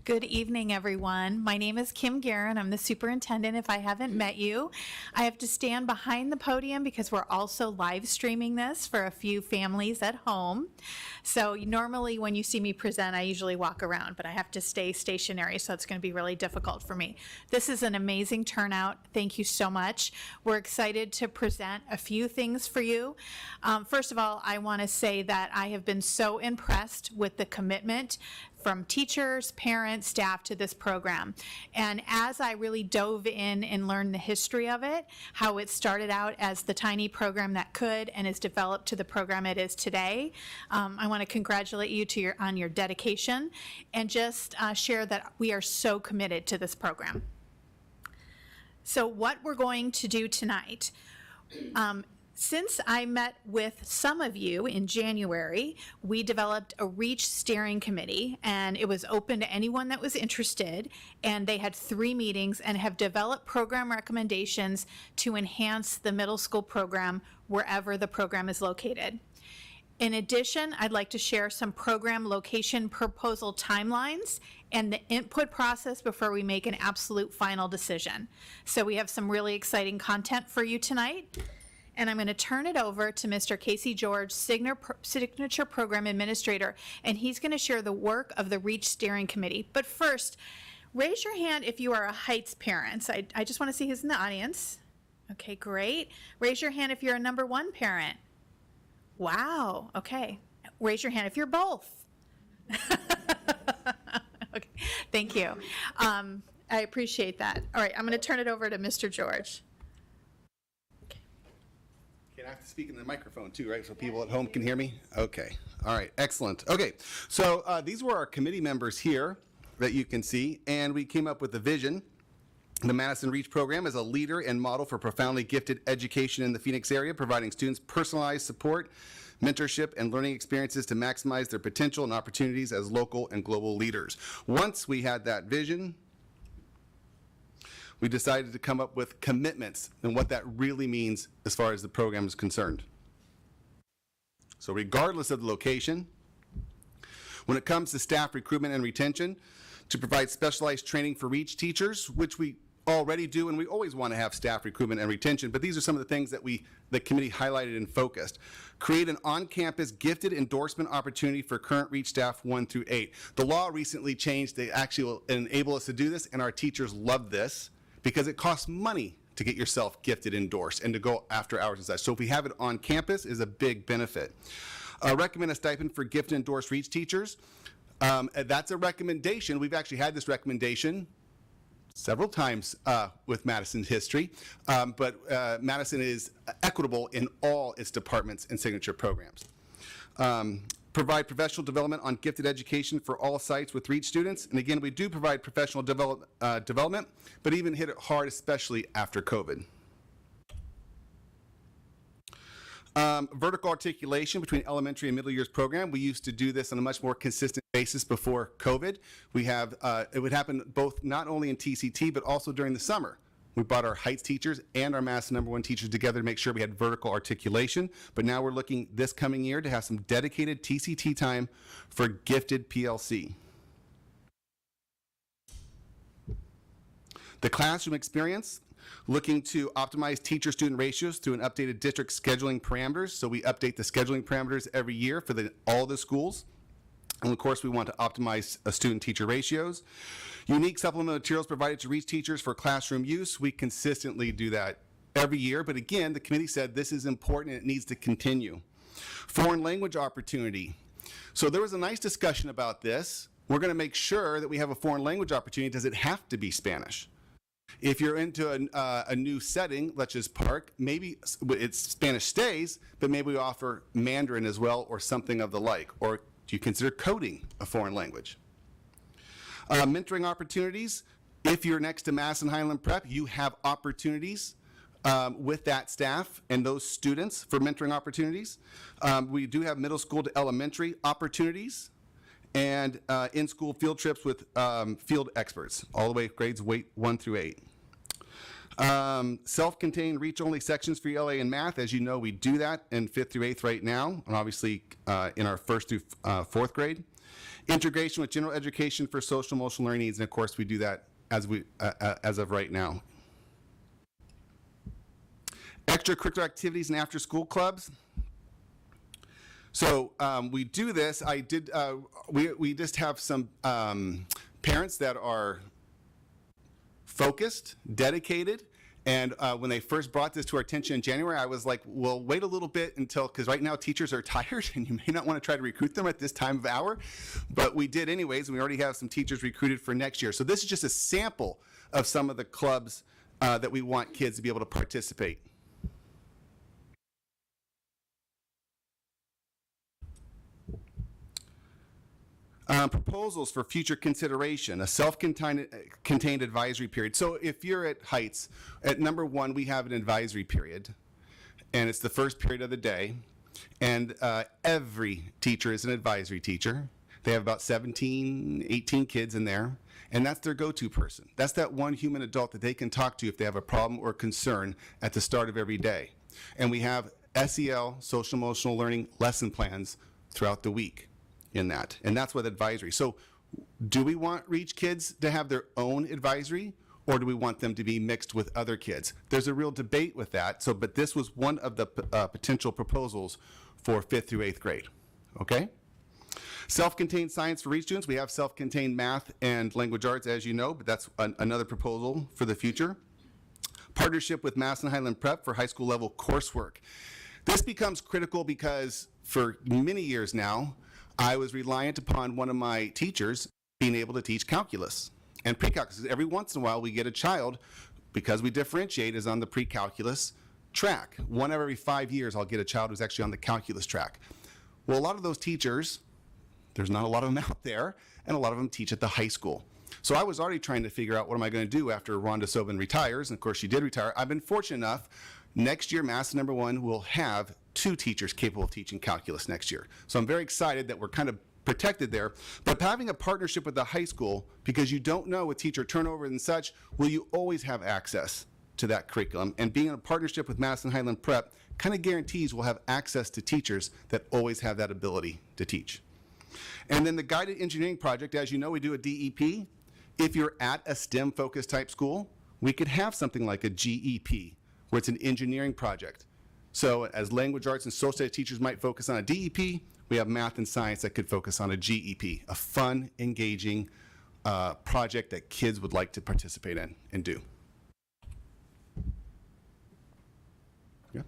Good evening, everyone. My name is Kim Guerin. I'm the superintendent if I haven't met you. I have to stand behind the podium because we're also live streaming this for a few families at home. So normally when you see me present, I usually walk around, but I have to stay stationary, so it's going to be really difficult for me. This is an amazing turnout. Thank you so much. We're excited to present a few things for you. First of all, I want to say that I have been so impressed with the commitment from teachers, parents, staff to this program. And as I really dove in and learned the history of it, how it started out as the tiny program that could and has developed to the program it is today, I want to congratulate you on your dedication and just share that we are so committed to this program. So what we're going to do tonight, since I met with some of you in January, we developed a REACH steering committee, and it was open to anyone that was interested, and they had 3 meetings and have developed program recommendations to enhance the middle school program wherever the program is located. In addition, I'd like to share some program location proposal timelines and the input process before we make an absolute final decision. So we have some really exciting content for you tonight. And I'm going to turn it over to Mr. Casey George, Signature Program Administrator, and he's going to share the work of the REACH Steering Committee. But first, raise your hand if you are a Heights parent. I just want to see who's in the audience. Okay, great. Raise your hand if you're a number 1 parent. Wow, okay. Raise your hand if you're both. Okay, thank you. I appreciate that. All right, I'm going to turn it over to Mr. George. I have to speak in the microphone too, right? So people at home can hear me? Okay. All right. Excellent. Okay. So these were our committee members here that you can see, and we came up with a vision. The Madison REACH program is a leader and model for profoundly gifted education in the Phoenix area, providing students personalized support, mentorship, and learning experiences to maximize their potential and opportunities as local and global leaders. Once we had that vision, we decided to come up with commitments and what that really means as far as the program is concerned. So regardless of the location, when it comes to staff recruitment and retention, to provide specialized training for REACH teachers, which we already do, and we always want to have staff recruitment and retention, but these are some of the things that the committee highlighted and focused. Create an on-campus gifted endorsement opportunity for current REACH staff 1 through 8. The law recently changed. They actually will enable us to do this, and our teachers love this, because it costs money to get yourself gifted endorsed and to go after hours and such. So if we have it on campus, is a big benefit. Recommend a stipend for gifted endorsed REACH teachers. That's a recommendation. We've actually had this recommendation several times with Madison's history, but Madison is equitable in all its departments and signature programs. Provide professional development on gifted education for all sites with REACH students. And again, we do provide professional development, but even hit it hard, especially after COVID. Vertical articulation between elementary and middle years program. We used to do this on a much more consistent basis before COVID. We have, it would happen both not only in TCT, but also during the summer. We brought our Heights teachers and our Madison number 1 teachers together to make sure we had vertical articulation. But now we're looking this coming year to have some dedicated TCT time for gifted PLC. The classroom experience, looking to optimize teacher-student ratios through an updated district scheduling parameters. So we update the scheduling parameters every year for all the schools. And of course, we want to optimize student-teacher ratios. Unique supplemental materials provided to REACH teachers for classroom use. We consistently do that every year. But again, the committee said this is important and it needs to continue. Foreign language opportunity. So there was a nice discussion about this. We're going to make sure that we have a foreign language opportunity. Does it have to be Spanish? If you're into a new setting, let's just park, maybe it's Spanish stays, but maybe we offer Mandarin as well or something of the like. Or do you consider coding a foreign language? Mentoring opportunities. If you're next to Madison Highland Prep, you have opportunities with that staff and those students for mentoring opportunities. We do have middle school to elementary opportunities and in-school field trips with field experts, all the way grades 1 through 8. Self-contained REACH-only sections for ELA and math. As you know, we do that in 5th through 8th right now, and obviously in our 1st through 4th grade. Integration with general education for social emotional learning needs, and of course we do that as of right now. Extracurricular activities and after-school clubs. So we do this. We just have some parents that are focused, dedicated, and when they first brought this to our attention in January, I was like, well, wait a little bit until, because right now teachers are tired and you may not want to try to recruit them at this time of hour, but we did anyways, and we already have some teachers recruited for next year. So this is just a sample of some of the clubs that we want kids to be able to participate. Proposals for future consideration, a self-contained advisory period. So if you're at Heights, at number 1, we have an advisory period, and it's the first period of the day, and every teacher is an advisory teacher. They have about 17, 18 kids in there, and that's their go-to person. That's that one human adult that they can talk to if they have a problem or concern at the start of every day. And we have SEL, social emotional learning lesson plans throughout the week in that, and that's what advisory. So do we want Reach kids to have their own advisory, or do we want them to be mixed with other kids? There's a real debate with that. So, but this was one of the potential proposals for 5th through 8th grade. Okay. Self-contained science for Reach students. We have self-contained math and language arts, as you know, but that's another proposal for the future. Partnership with Madison Highland Prep for high school level coursework. This becomes critical because for many years now, I was reliant upon one of my teachers being able to teach calculus and pre-calculus. Every once in a while we get a child, because we differentiate, is on the pre-calculus track. One every 5 years I'll get a child who's actually on the calculus track. Well, a lot of those teachers, there's not a lot of them out there, and a lot of them teach at the high school. So I was already trying to figure out what am I going to do after Rhonda Sobin retires, and of course she did retire. I've been fortunate enough, next year Madison number 1 will have 2 teachers capable of teaching calculus next year. So I'm very excited that we're kind of protected there. But having a partnership with the high school, because you don't know with teacher turnover and such, will you always have access to that curriculum? And being in a partnership with Madison Highland Prep kind of guarantees we'll have access to teachers that always have that ability to teach. And then the guided engineering project, as you know, we do a DEP. If you're at a STEM focused type school, we could have something like a GEP, where it's an engineering project. So as language arts and social studies teachers might focus on a DEP, we have math and science that could focus on a GEP, a fun, engaging project that kids would like to participate in and do. Yeah.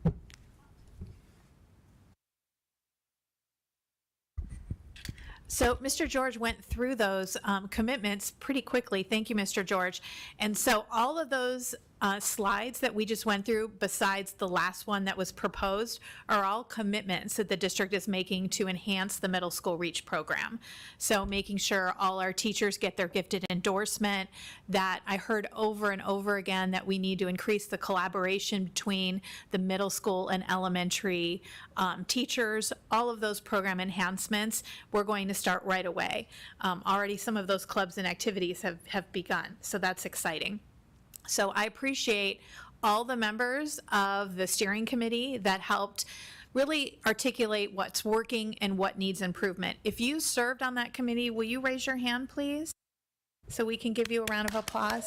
So Mr. George went through those commitments pretty quickly. Thank you, Mr. George. And so all of those slides that we just went through, besides the last one that was proposed, are all commitments that the district is making to enhance the middle school Reach program. So making sure all our teachers get their gifted endorsement, that I heard over and over again that we need to increase the collaboration between the middle school and elementary teachers. All of those program enhancements we're going to start right away. Already some of those clubs and activities have begun, so that's exciting. So I appreciate all the members of the steering committee that helped really articulate what's working and what needs improvement. If you served on that committee, will you raise your hand, please, so we can give you a round of applause?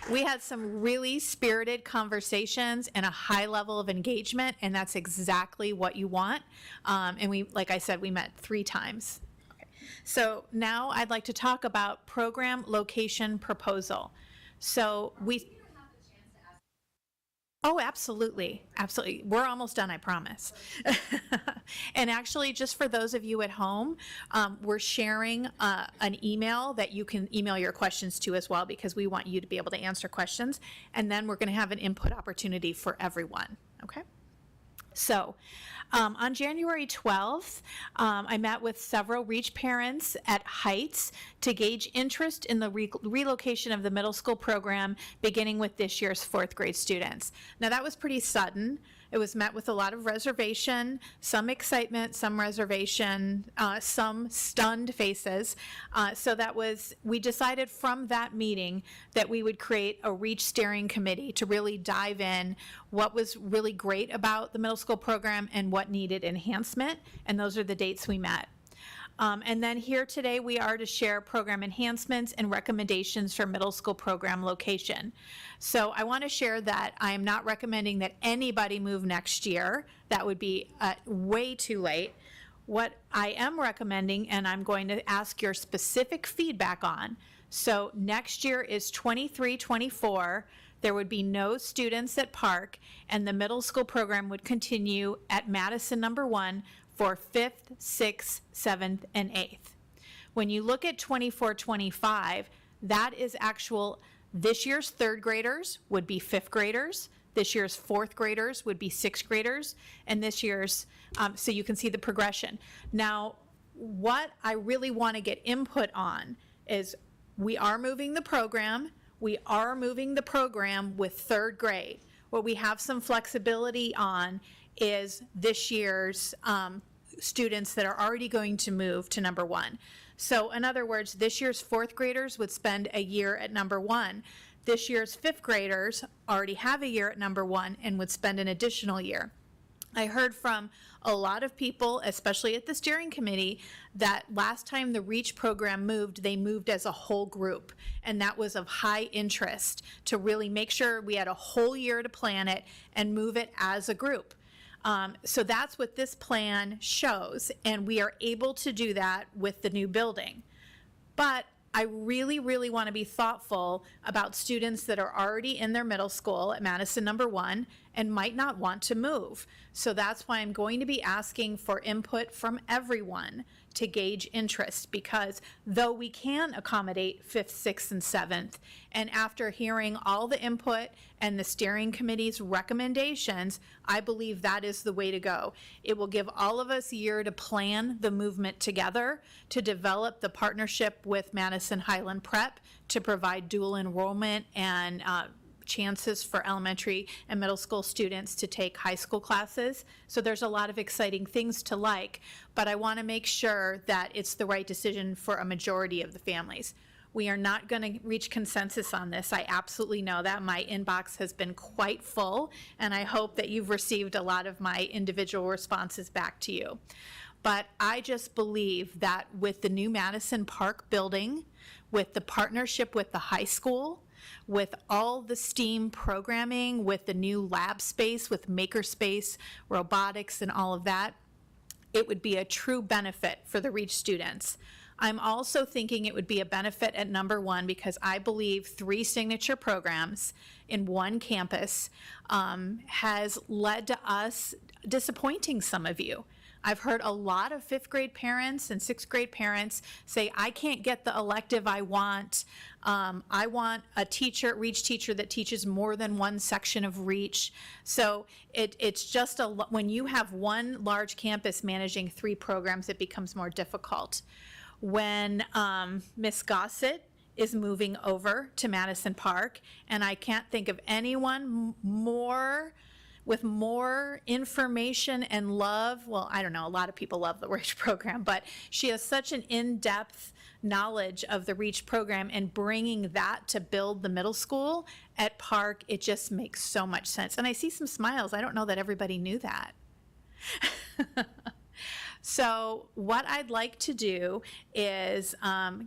We had some really spirited conversations and a high level of engagement, and that's exactly what you want. And we, like I said, we met 3 times. So now I'd like to talk about program location proposal. So oh, absolutely, absolutely. We're almost done, I promise. And actually, just for those of you at home, we're sharing an email that you can email your questions to as well, because we want you to be able to answer questions. And then we're going to have an input opportunity for everyone, okay? So on January 12th, I met with several Reach parents at Heights to gauge interest in the relocation of the middle school program, beginning with this year's 4th grade students. Now that was pretty sudden, It was met with a lot of reservation, some excitement, some reservation, some stunned faces. We decided from that meeting that we would create a REACH steering committee to really dive in what was really great about the middle school program and what needed enhancement, and those are the dates we met. And then here today, we are to share program enhancements and recommendations for middle school program location. So I want to share that I am not recommending that anybody move next year. That would be way too late. What I am recommending, and I'm going to ask your specific feedback on, so next year is 23-24. There would be no students at Park, and the middle school program would continue at Madison #1 for 5th, 6th, 7th, and 8th. When you look at 24-25, that is actual, this year's third graders would be fifth graders, this year's fourth graders would be sixth graders, and this year's, so you can see the progression. Now, what I really want to get input on is we are moving the program with third grade. What we have some flexibility on is this year's students that are already going to move to #1. So in other words, this year's fourth graders would spend a year at #1. This year's fifth graders already have a year at #1 and would spend an additional year. I heard from a lot of people, especially at the steering committee, that last time the REACH program moved, they moved as a whole group. And that was of high interest to really make sure we had a whole year to plan it and move it as a group. So that's what this plan shows, and we are able to do that with the new building. But I really, really want to be thoughtful about students that are already in their middle school at Madison #1 and might not want to move. So that's why I'm going to be asking for input from everyone to gauge interest, because though we can accommodate 5th, 6th, and 7th, and after hearing all the input and the steering committee's recommendations, I believe that is the way to go. It will give all of us a year to plan the movement together, to develop the partnership with Madison Highland Prep to provide dual enrollment and chances for elementary and middle school students to take high school classes. So there's a lot of exciting things to like, but I want to make sure that it's the right decision for a majority of the families. We are not going to reach consensus on this. I absolutely know that. My inbox has been quite full, and I hope that you've received a lot of my individual responses back to you. But I just believe that with the new Madison Park building, with the partnership with the high school, with all the STEAM programming, with the new lab space, with makerspace, robotics, and all of that, it would be a true benefit for the REACH students. I'm also thinking it would be a benefit at #1 because I believe 3 signature programs in one campus has led to us disappointing some of you. I've heard a lot of 5th grade parents and 6th grade parents say, I can't get the elective I want. I want a teacher, REACH teacher, that teaches more than one section of REACH. So it's just when you have one large campus managing 3 programs, it becomes more difficult. When Ms. Gossett is moving over to Madison Park, and I can't think of anyone with more information and love. Well, I don't know, a lot of people love the REACH program, but she has such an in-depth knowledge of the REACH program, and bringing that to build the middle school at Park, it just makes so much sense. And I see some smiles. I don't know that everybody knew that. So what I'd like to do is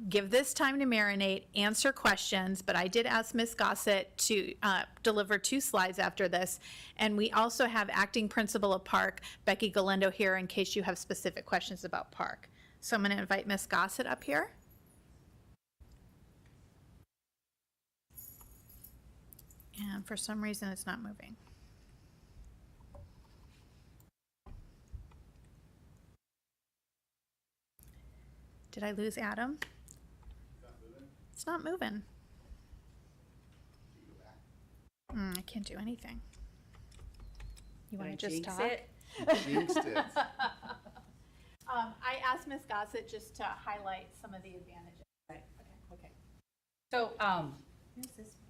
give this time to marinate, answer questions, but I did ask Ms. Gossett to deliver 2 slides after this. And we also have Acting Principal of Park, Becky Galindo, here in case you have specific questions about Park. So I'm going to invite Ms. Gossett up here. And for some reason, it's not moving. Did I lose Adam? It's not moving. I can't do anything. You want to just talk? Jinxed it. I asked Ms. Gossett just to highlight some of the advantages. Right. Okay. So, Who's this one?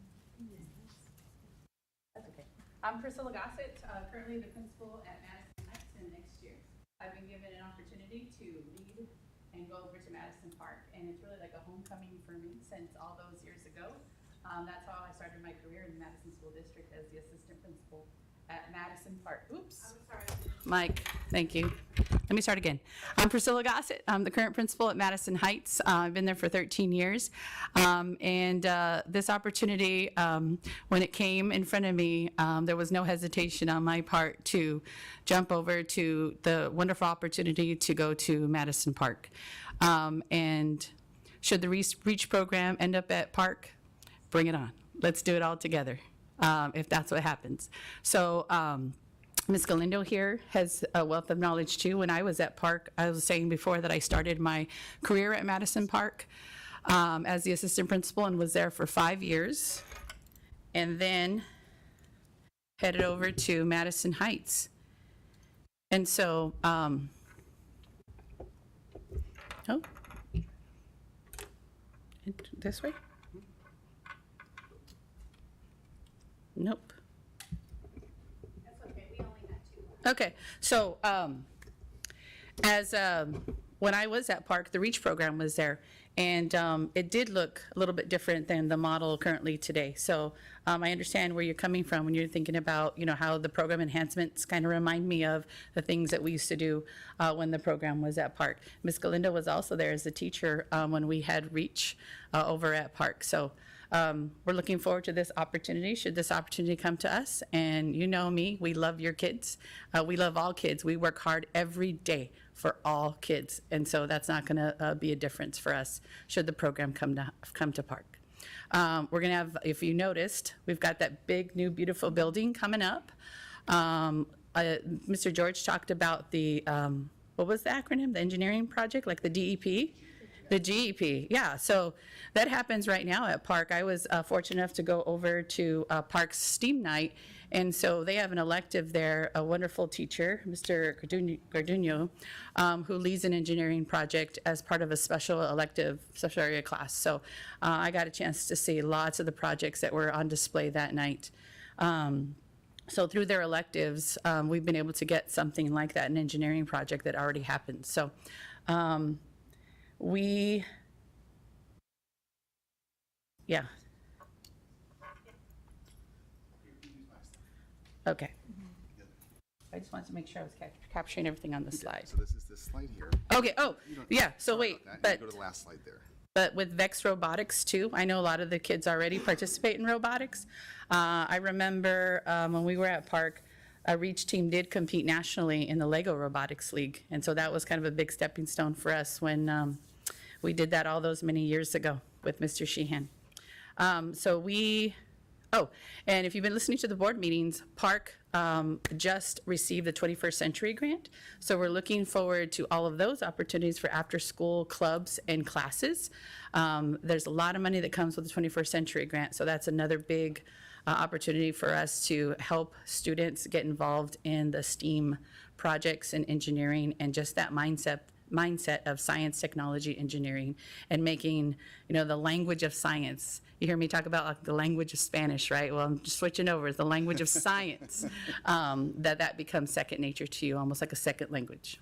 that's okay. I'm Priscilla Gossett, currently the principal at Madison Heights, and next year I've been given an opportunity to lead and go over to Madison Park, and it's really like a homecoming for me since all those years ago. That's how I started my career in the Madison School District as the assistant principal at Madison Park. Oops. I'm sorry. Mike, thank you. Let me start again. I'm Priscilla Gossett. I'm the current principal at Madison Heights. I've been there for 13 years. This opportunity, when it came in front of me, there was no hesitation on my part to jump over to the wonderful opportunity to go to Madison Park. And should the REACH program end up at Park, bring it on. Let's do it all together, if that's what happens. So, Ms. Galindo here has a wealth of knowledge too. When I was at Park, I was saying before that I started my career at Madison Park as the assistant principal and was there for 5 years, and then headed over to Madison Heights. And so, this way? Nope. Okay, so when I was at Park, the REACH program was there, and it did look a little bit different than the model currently today. So I understand where you're coming from when you're thinking about, you know, how the program enhancements kind of remind me of the things that we used to do when the program was at Park. Ms. Galindo was also there as a teacher when we had REACH over at Park. So we're looking forward to this opportunity, should this opportunity come to us. And you know me, we love your kids. We love all kids. We work hard every day for all kids. And so that's not gonna be a difference for us should the program come to Park. We're gonna have, if you noticed, we've got that big, new, beautiful building coming up. Mr. George talked about the, what was the acronym? The engineering project, like the DEP? The GEP, yeah. So that happens right now at Park. I was fortunate enough to go over to Park's STEAM night, and so they have an elective there, a wonderful teacher, Mr. Garduno, who leads an engineering project as part of a special area class. So I got a chance to see lots of the projects that were on display that night. So through their electives, we've been able to get something like that, an engineering project that already happened. So. Yeah. Okay. I just wanted to make sure I was capturing everything on the slide. So this is this slide here. Okay, oh, yeah, so Sorry wait, about that. You but, go to the last slide there. but with VEX Robotics too, I know a lot of the kids already participate in robotics. I remember when we were at Park, a REACH team did compete nationally in the Lego Robotics League. And so that was kind of a big stepping stone for us when we did that all those many years ago with Mr. Sheehan. And if you've been listening to the board meetings, Park just received the 21st Century Grant. So we're looking forward to all of those opportunities for after-school clubs and classes. There's a lot of money that comes with the 21st Century Grant, so that's another big opportunity for us to help students get involved in the STEAM projects and engineering and just that mindset of science, technology, engineering, and making, you know, the language of science. You hear me talk about like the language of Spanish, right? Well, I'm just switching over. It's the language of science, that becomes second nature to you, almost like a second language.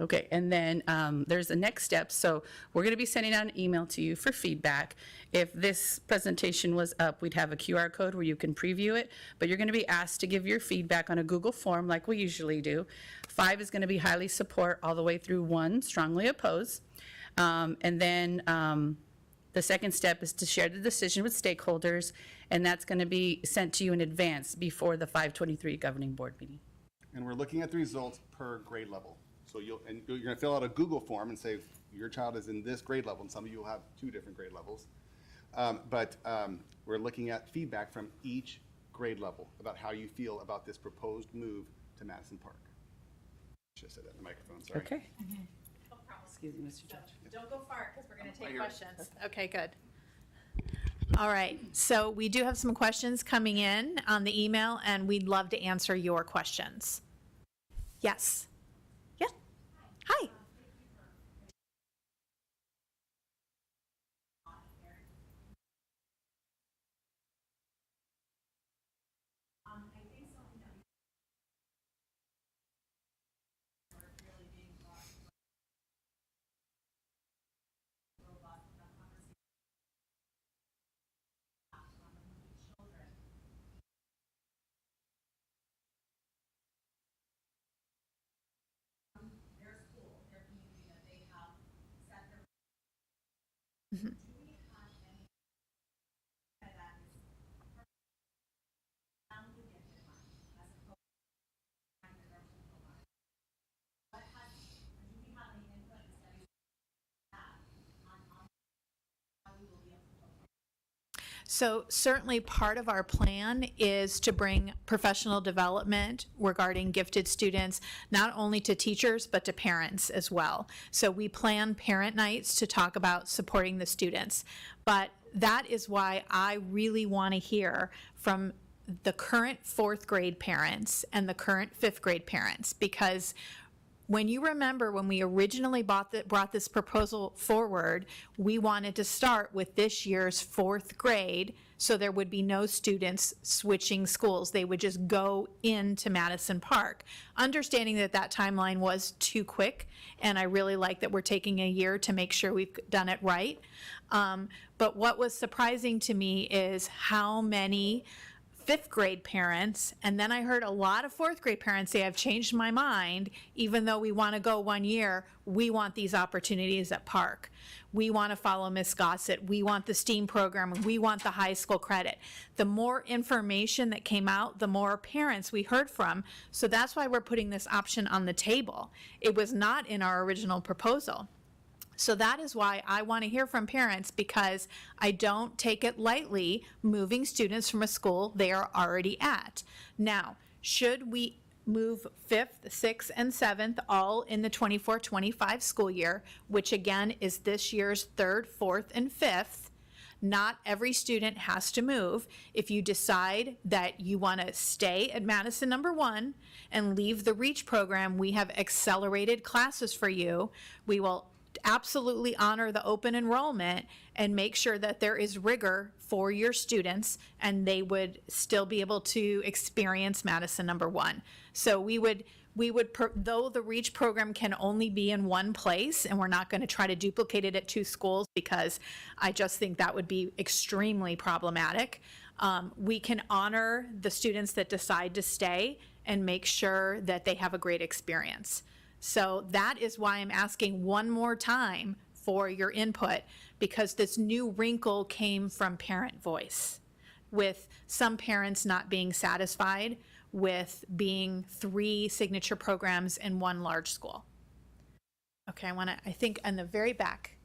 Okay, and then there's the next step. So we're going to be sending out an email to you for feedback. If this presentation was up, we'd have a QR code where you can preview it, but you're going to be asked to give your feedback on a Google form like we usually do. 5 is going to be highly support, all the way through 1, strongly oppose. And then the second step is to share the decision with stakeholders, and that's going to be sent to you in advance before the 5/23 governing board meeting. And we're looking at the results per grade level. So you're going to fill out a Google form and say your child is in this grade level, and some of you will have 2 different grade levels. But we're looking at feedback from each grade level about how you feel about this proposed move to Madison Park. Should have said that in the microphone, sorry. Okay. No problem. Excuse me, Mr. Judge. Don't go far, because we're going to take Right here. questions. Okay, good. All right, so we do have some questions coming in on the email, and we'd love to answer your questions. Yes. Yeah. Hi. So certainly part of our plan is to bring professional development regarding gifted students, not only to teachers, but to parents as well. So we plan parent nights to talk about supporting the students. But that is why I really want to hear from the current fourth grade parents and the current fifth grade parents, because when you remember when we originally brought this proposal forward, we wanted to start with this year's fourth grade, so there would be no students switching schools. They would just go into Madison Park. Understanding that that timeline was too quick, and I really like that we're taking a year to make sure we've done it right. But what was surprising to me is how many fifth grade parents, and then I heard a lot of fourth grade parents say, I've changed my mind, even though we want to go 1 year, we want these opportunities at Park. We want to follow Miss Gossett. We want the STEAM program. We want the high school credit. The more information that came out, the more parents we heard from. So that's why we're putting this option on the table. It was not in our original proposal. So that is why I want to hear from parents, because I don't take it lightly moving students from a school they are already at. Now, should we move 5th, 6th, and 7th all in the 24-25 school year, which again is this year's 3rd, 4th, and 5th, not every student has to move. If you decide that you want to stay at Madison #1 and leave the REACH program, we have accelerated classes for you. We will absolutely honor the open enrollment and make sure that there is rigor for your students and they would still be able to experience Madison #1. So we would, though the REACH program can only be in one place, and we're not going to try to duplicate it at 2 schools because I just think that would be extremely problematic. We can honor the students that decide to stay and make sure that they have a great experience. So that is why I'm asking one more time for your input, because this new wrinkle came from parent voice, with some parents not being satisfied with being 3 signature programs in one large school. Okay, I think in the very back.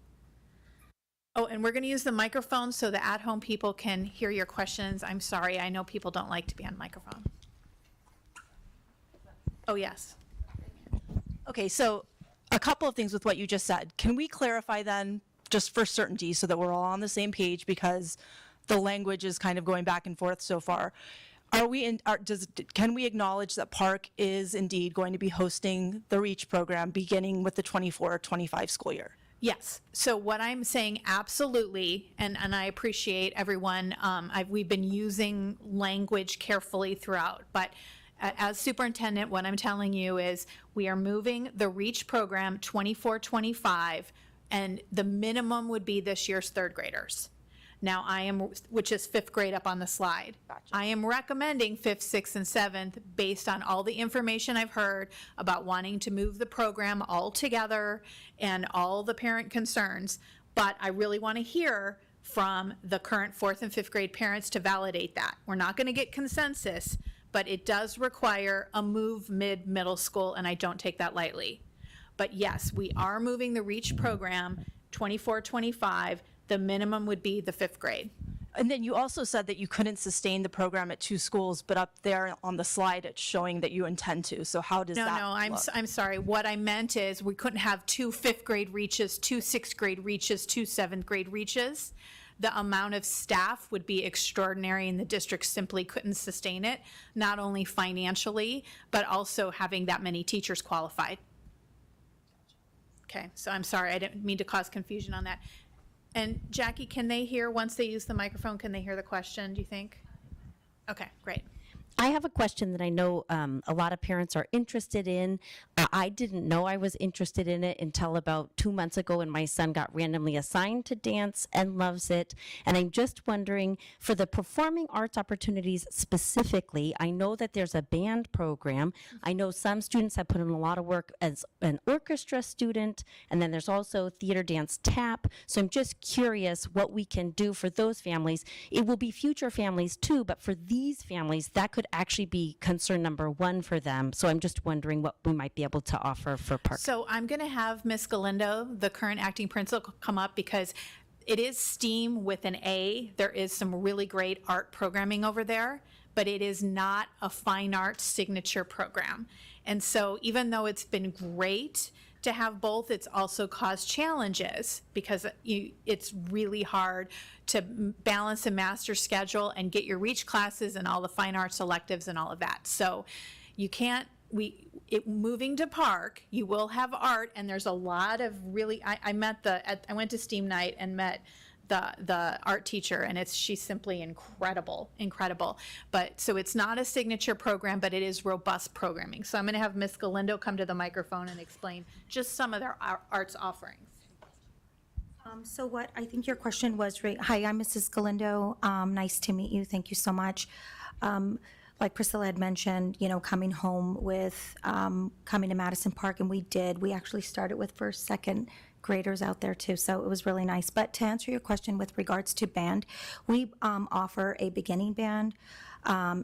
Oh, and we're going to use the microphone so the at-home people can hear your questions. I'm sorry, I know people don't like to be on microphone. Oh, yes. Okay, so a couple of things with what you just said. Can we clarify then, just for certainty, so that we're all on the same page, because the language is kind of going back and forth so far? Can we acknowledge that Park is indeed going to be hosting the REACH program beginning with the 24-25 school year? Yes. So what I'm saying, absolutely, and I appreciate everyone. We've been using language carefully throughout, but as superintendent, what I'm telling you is we are moving the REACH program 24-25, and the minimum would be this year's 3rd graders. Now which is 5th grade up on the slide. Gotcha. I am recommending 5th, 6th, and 7th based on all the information I've heard about wanting to move the program all together and all the parent concerns. But I really want to hear from the current 4th and 5th grade parents to validate that. We're not going to get consensus, but it does require a move mid-middle school, and I don't take that lightly. But yes, we are moving the REACH program 24-25. The minimum would be the 5th grade. And then you also said that you couldn't sustain the program at 2 schools, but up there on the slide, it's showing that you intend to. So how does that look? I'm sorry. What I meant is we couldn't have 2 5th grade reaches, 2 6th grade reaches, 2 7th grade reaches. The amount of staff would be extraordinary, and the district simply couldn't sustain it, not only financially, but also having that many teachers qualified. Okay, so I'm sorry, I didn't mean to cause confusion on that. And Jackie, can they hear, once they use the microphone, can they hear the question, do you think? Okay, great. I have a question that I know a lot of parents are interested in. I didn't know I was interested in it until about 2 months ago when my son got randomly assigned to dance and loves it. And I'm just wondering, for the performing arts opportunities specifically, I know that there's a band program. I know some students have put in a lot of work as an orchestra student, and then there's also theater, dance, tap. So I'm just curious what we can do for those families. It will be future families too, but for these families, that could actually be concern number one for them. So I'm just wondering what we might be able to offer for Park. So I'm going to have Miss Galindo, the current acting principal, come up because it is STEAM with an A. There is some really great art programming over there, but it is not a fine arts signature program. And so even though it's been great to have both, it's also caused challenges because it's really hard to balance a master schedule and get your reach classes and all the fine arts electives and all of that. So you can't, moving to Park, you will have art, and there's a lot of really, I went to STEAM night and met the art teacher, and she's simply incredible. But so it's not a signature program, but it is robust programming. So I'm going to have Miss Galindo come to the microphone and explain just some of their arts offerings. So what, I think your question was, hi, I'm Mrs. Galindo. Nice to meet you. Thank you so much. Like Priscilla had mentioned, coming home with, coming to Madison Park, and we actually started with first, second graders out there too, so it was really nice. But to answer your question with regards to band, we offer a beginning band,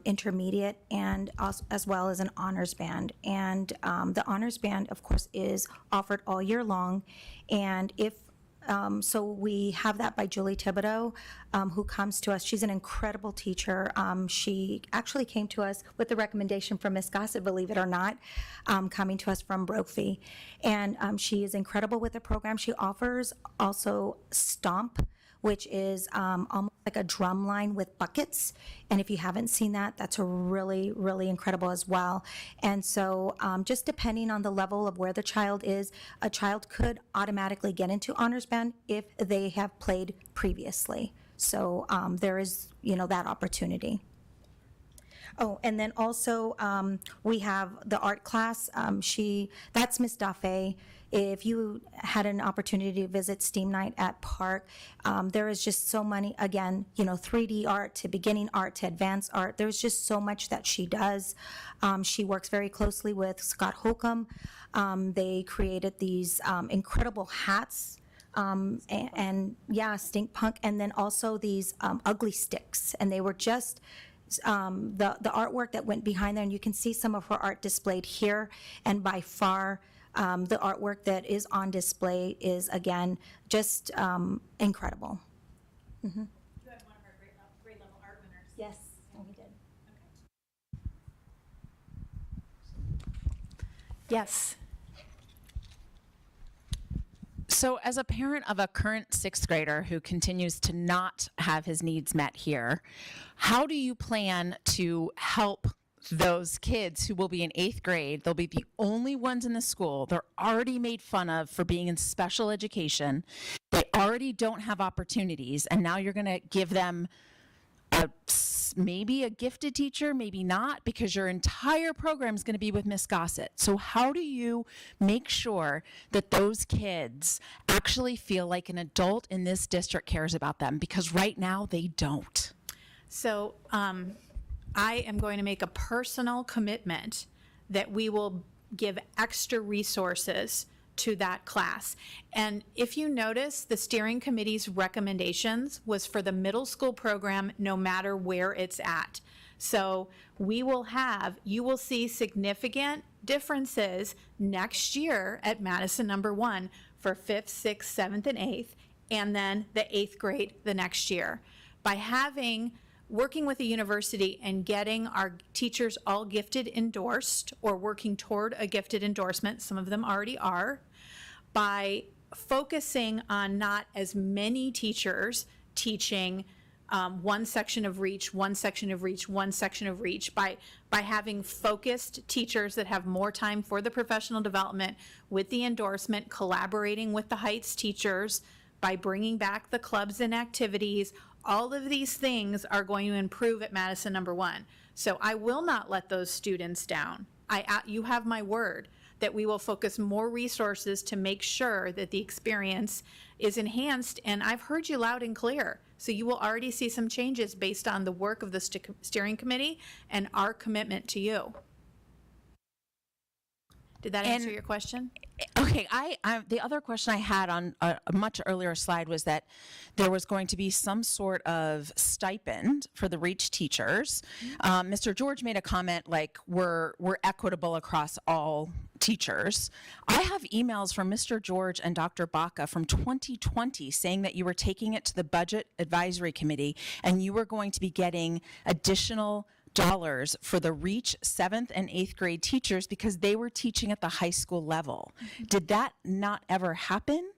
intermediate, and as well as an honors band. And the honors band, of course, is offered all year long, and so we have that by Julie Thibodeau, who comes to us. She's an incredible teacher. She actually came to us with the recommendation from Miss Gossett, believe it or not, coming to us from Brophy. And she is incredible with the program. She offers also Stomp, which is almost like a drum line with buckets. And if you haven't seen that, that's a really, really incredible as well. And so just depending on the level of where the child is, a child could automatically get into honors band if they have played previously. So there is, that opportunity. Oh, and then also we have the art class. That's Miss Dafe. If you had an opportunity to visit STEAM Night at Park, there is just so many, again, 3D art to beginning art to advanced art. There's just so much that she does. She works very closely with Scott Holcomb. They created these incredible hats. Stink punk, and then also these ugly sticks, and they were just the artwork that went behind there, and you can see some of her art displayed here, and by far the artwork that is on display is, again, just incredible. Mm-hmm. You had one of our grade level art winners. Yes, we did. Yes. So as a parent of a current sixth grader who continues to not have his needs met here, how do you plan to help those kids who will be in eighth grade? They'll be the only ones in the school. They're already made fun of for being in special education. They already don't have opportunities, and now you're going to give them maybe a gifted teacher, maybe not, because your entire program is going to be with Miss Gossett. So how do you make sure that those kids actually feel like an adult in this district cares about them? Because right now they don't. So I am going to make a personal commitment that we will give extra resources to that class. And if you notice, the steering committee's recommendations was for the middle school program, no matter where it's at. So you will see significant differences next year at Madison #1 for 5th, 6th, 7th, and 8th, and then the 8th grade the next year. By working with the university and getting our teachers all gifted endorsed or working toward a gifted endorsement, some of them already are, by focusing on not as many teachers teaching one section of reach, one section of reach, one section of reach, by having focused teachers that have more time for the professional development with the endorsement, collaborating with the Heights teachers, by bringing back the clubs and activities. All of these things are going to improve at Madison #1. So I will not let those students down. You have my word that we will focus more resources to make sure that the experience is enhanced. And I've heard you loud and clear. So you will already see some changes based on the work of the steering committee and our commitment to you. Did that answer your question? Okay, the other question I had on a much earlier slide was that there was going to be some sort of stipend for the REACH teachers. Mr. George made a comment like we're equitable across all teachers. I have emails from Mr. George and Dr. Baca from 2020 saying that you were taking it to the Budget Advisory Committee and you were going to be getting additional dollars for the REACH 7th and 8th grade teachers because they were teaching at the high school level. Did that not ever happen?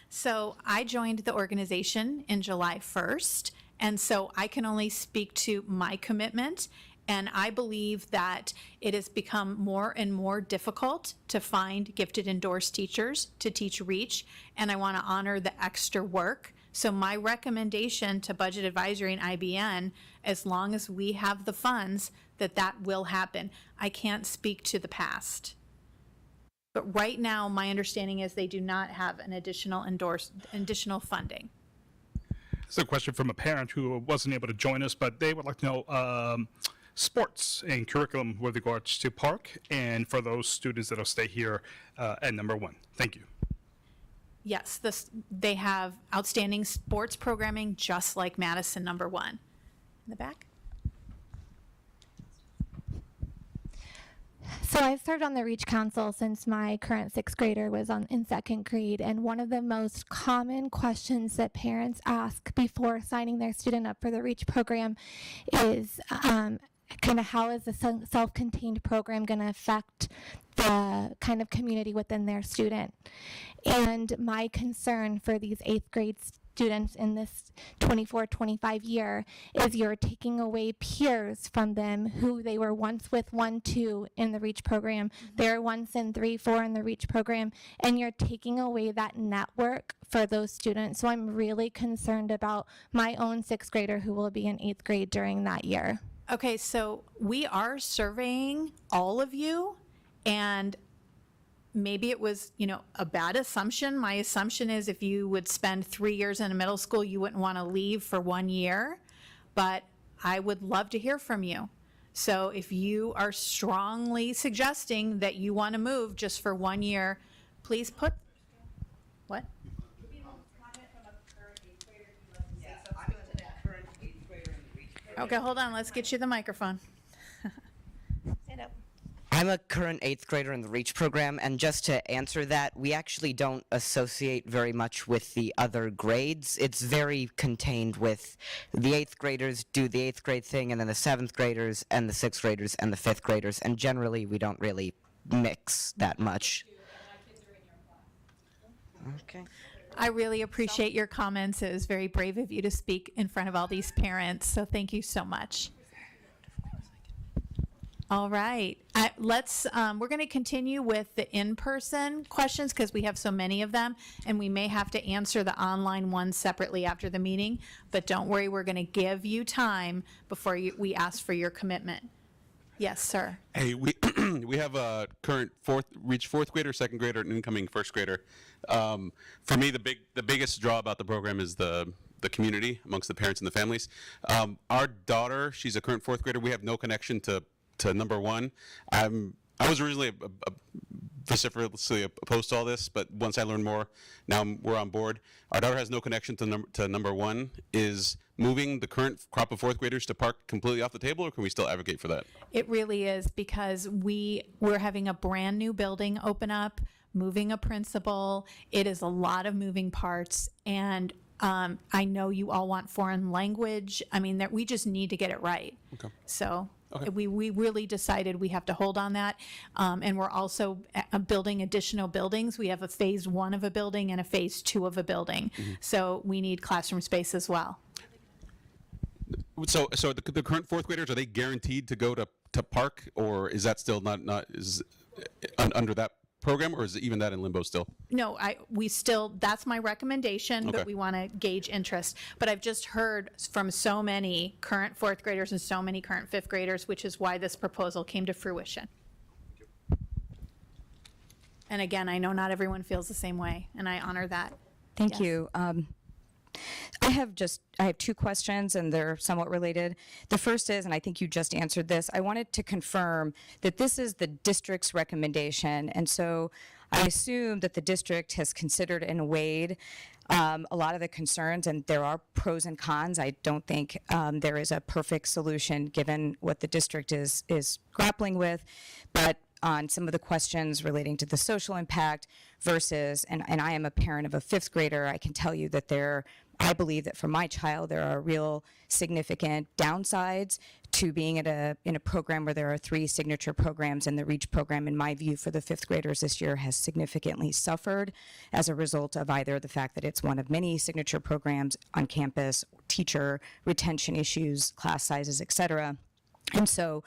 So I joined the organization in July 1st, and so I can only speak to my commitment. And I believe that it has become more and more difficult to find gifted endorsed teachers to teach REACH, and I want to honor the extra work. So my recommendation to Budget Advisory and IBN, as long as we have the funds, that will happen. I can't speak to the past. But right now, my understanding is they do not have an additional funding. It's a question from a parent who wasn't able to join us, but they would like to know sports and curriculum with regards to Park and for those students that will stay here at number 1. Thank you. Yes, they have outstanding sports programming, just like Madison number 1. In the back? So I've served on the REACH Council since my current 6th grader was in 2nd grade, and one of the most common questions that parents ask before signing their student up for the REACH program is kind of how is the self-contained program going to affect the kind of community within their student. And my concern for these 8th grade students in this 24-25 year is you're taking away peers from them who they were once with 1-2 in the REACH program. They're once in 3-4 in the REACH program, and you're taking away that network for those students. So I'm really concerned about my own 6th grader who will be in 8th grade during that year. Okay, so we are surveying all of you, and maybe it was, a bad assumption. My assumption is if you would spend 3 years in a middle school, you wouldn't want to leave for 1 year, but I would love to hear from you. So if you are strongly suggesting that you want to move just for 1 year, please put, what? Okay, hold on, let's get you the microphone. Stand up. I'm a current 8th grader in the REACH program, and just to answer that, we actually don't associate very much with the other grades. It's very contained with the 8th graders do the 8th grade thing, and then the 7th graders and the 6th graders and the 5th graders, and generally we don't really mix that much. Okay. I really appreciate your comments. It was very brave of you to speak in front of all these parents, so thank you so much. All right, we're going to continue with the in-person questions because we have so many of them, and we may have to answer the online ones separately after the meeting, but don't worry, we're going to give you time before we ask for your commitment. Yes, sir. Hey, we have a current REACH 4th grader, 2nd grader, and incoming 1st grader. For me, the biggest draw about the program is the community amongst the parents and the families. Our daughter, she's a current 4th grader. We have no connection to number 1. I was originally vociferously opposed to all this, but once I learned more, now we're on board. Our daughter has no connection to number 1. Is moving the current crop of 4th graders to Park completely off the table, or can we still advocate for that? It really is, because we're having a brand new building open up, moving a principal. It is a lot of moving parts, and I know you all want foreign language. I mean, we just need to get it right. Okay. So we really decided we have to hold on that, and we're also building additional buildings. We have a phase 1 of a building and a phase 2 of a building. Mm-hmm. So we need classroom space as well. So the current 4th graders, are they guaranteed to go to Park, or is that still not under that program, or is even that in limbo still? No, that's my recommendation, Okay. but we want to gauge interest. But I've just heard from so many current 4th graders and so many current 5th graders, which is why this proposal came to fruition. And again, I know not everyone feels the same way, and I honor that. Thank Yes. you. I have two questions, and they're somewhat related. The first is, and I think you just answered this, I wanted to confirm that this is the district's recommendation, and so I assume that the district has considered and weighed a lot of the concerns, and there are pros and cons. I don't think there is a perfect solution given what the district is grappling with, but on some of the questions relating to the social impact versus, and I am a parent of a 5th grader, I can tell you that I believe that for my child, there are real significant downsides to being in a program where there are 3 signature programs, and the REACH program, in my view, for the 5th graders this year has significantly suffered as a result of either the fact that it's one of many signature programs on campus, teacher retention issues, class sizes, et cetera. And so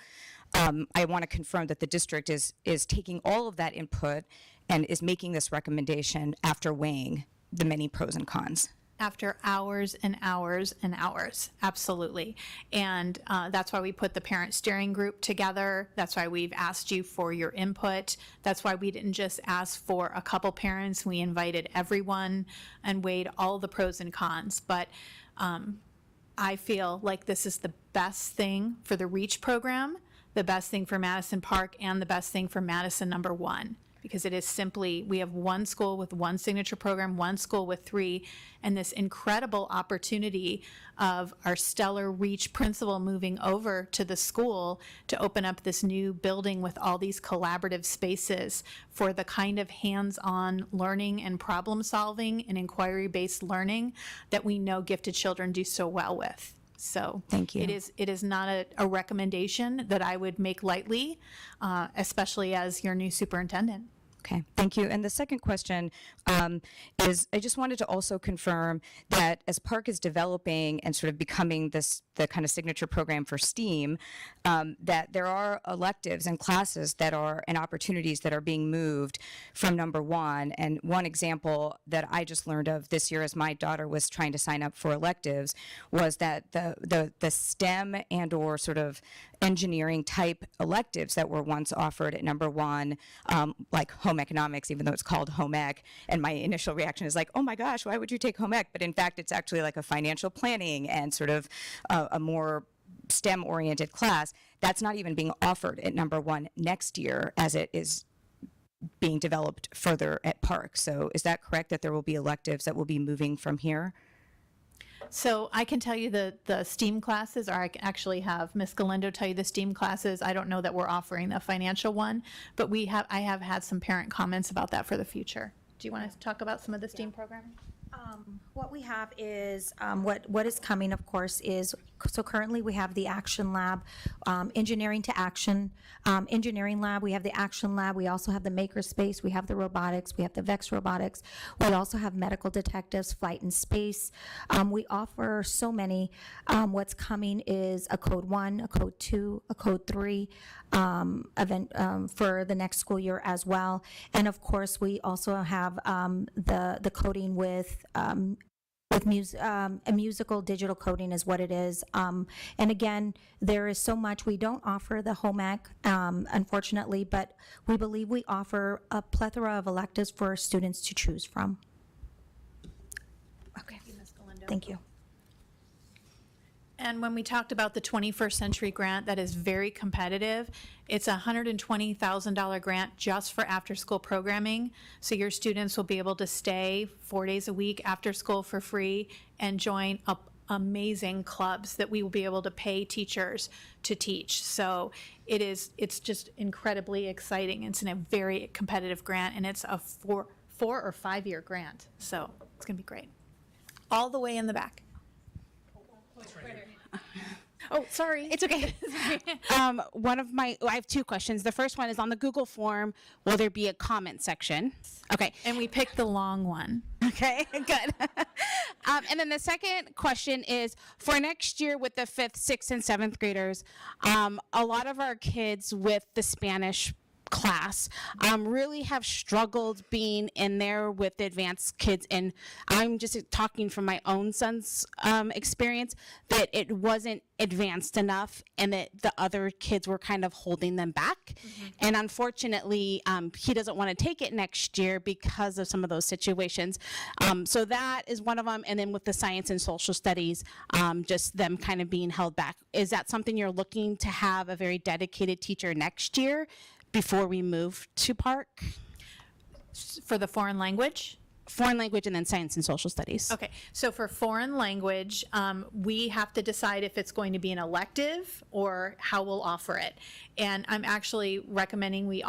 I want to confirm that the district is taking all of that input and is making this recommendation after weighing the many pros and cons. After hours and hours and hours, absolutely. And that's why we put the parent steering group together. That's why we've asked you for your input. That's why we didn't just ask for a couple parents. We invited everyone and weighed all the pros and cons. But I feel like this is the best thing for the REACH program, the best thing for Madison Park, and the best thing for Madison #1. Because it is simply, we have one school with one signature program, one school with 3, and this incredible opportunity of our stellar REACH principal moving over to the school to open up this new building with all these collaborative spaces for the kind of hands-on learning and problem solving and inquiry-based learning that we know gifted children do so well with. So Thank you. It is not a recommendation that I would make lightly, especially as your new superintendent. Okay, thank you. And the second question is, I just wanted to also confirm that as Park is developing and sort of becoming the kind of signature program for STEAM, that there are electives and classes that are, and opportunities that are being moved from #1. And one example that I just learned of this year as my daughter was trying to sign up for electives was that the STEM and or sort of engineering type electives that were once offered at #1, like home economics, even though it's called home ec, and my initial reaction is like, oh my gosh, why would you take home ec? But in fact, it's actually like a financial planning and sort of a more STEM oriented class. That's not even being offered at #1 next year as it is being developed further at Park. So is that correct, that there will be electives that will be moving from here? So I can tell you the STEAM classes, or I can actually have Ms. Galindo tell you the STEAM classes. I don't know that we're offering the financial one, but I have had some parent comments about that for the future. Do you want to talk about some of the STEAM programming? What we have is, what is coming, of course, is, so currently we have the Action Lab, Engineering to Action, Engineering Lab, we have the Action Lab, we also have the Makerspace, we have the Robotics, we have the VEX Robotics, we also have Medical Detectives, Flight and Space. We offer so many. What's coming is a Code 1, a Code 2, a Code 3 event for the next school year as well. And of course, we also have the coding with a musical digital coding is what it is. And again, there is so much. We don't offer the home ec, unfortunately, but we believe we offer a plethora of electives for students to choose from. Okay, thank you. And when we talked about the 21st Century Grant, that is very competitive. It's a $120,000 grant just for after-school programming. So your students will be able to stay 4 days a week after school for free and join amazing clubs that we will be able to pay teachers to teach. So it's just incredibly exciting. It's in a very competitive grant, and it's a 4 or 5 year grant. So it's going to be great. All the way in the back. Oh, sorry. It's okay. I have 2 questions. The first one is on the Google form, will there be a comment section? Okay. And we picked the long one. Okay, good. And then the second question is, for next year with the 5th, 6th, and 7th graders, a lot of our kids with the Spanish class really have struggled being in there with the advanced kids. And I'm just talking from my own son's experience, that it wasn't advanced enough and that the other kids were kind of holding them back. And unfortunately, he doesn't want to take it next year because of some of those situations. So that is one of them. And then with the science and social studies, just them kind of being held back. Is that something you're looking to have a very dedicated teacher next year before we move to Park? For the foreign language? Foreign language and then science and social studies. Okay, so for foreign language, we have to decide if it's going to be an elective or how we'll offer it. And I'm actually recommending we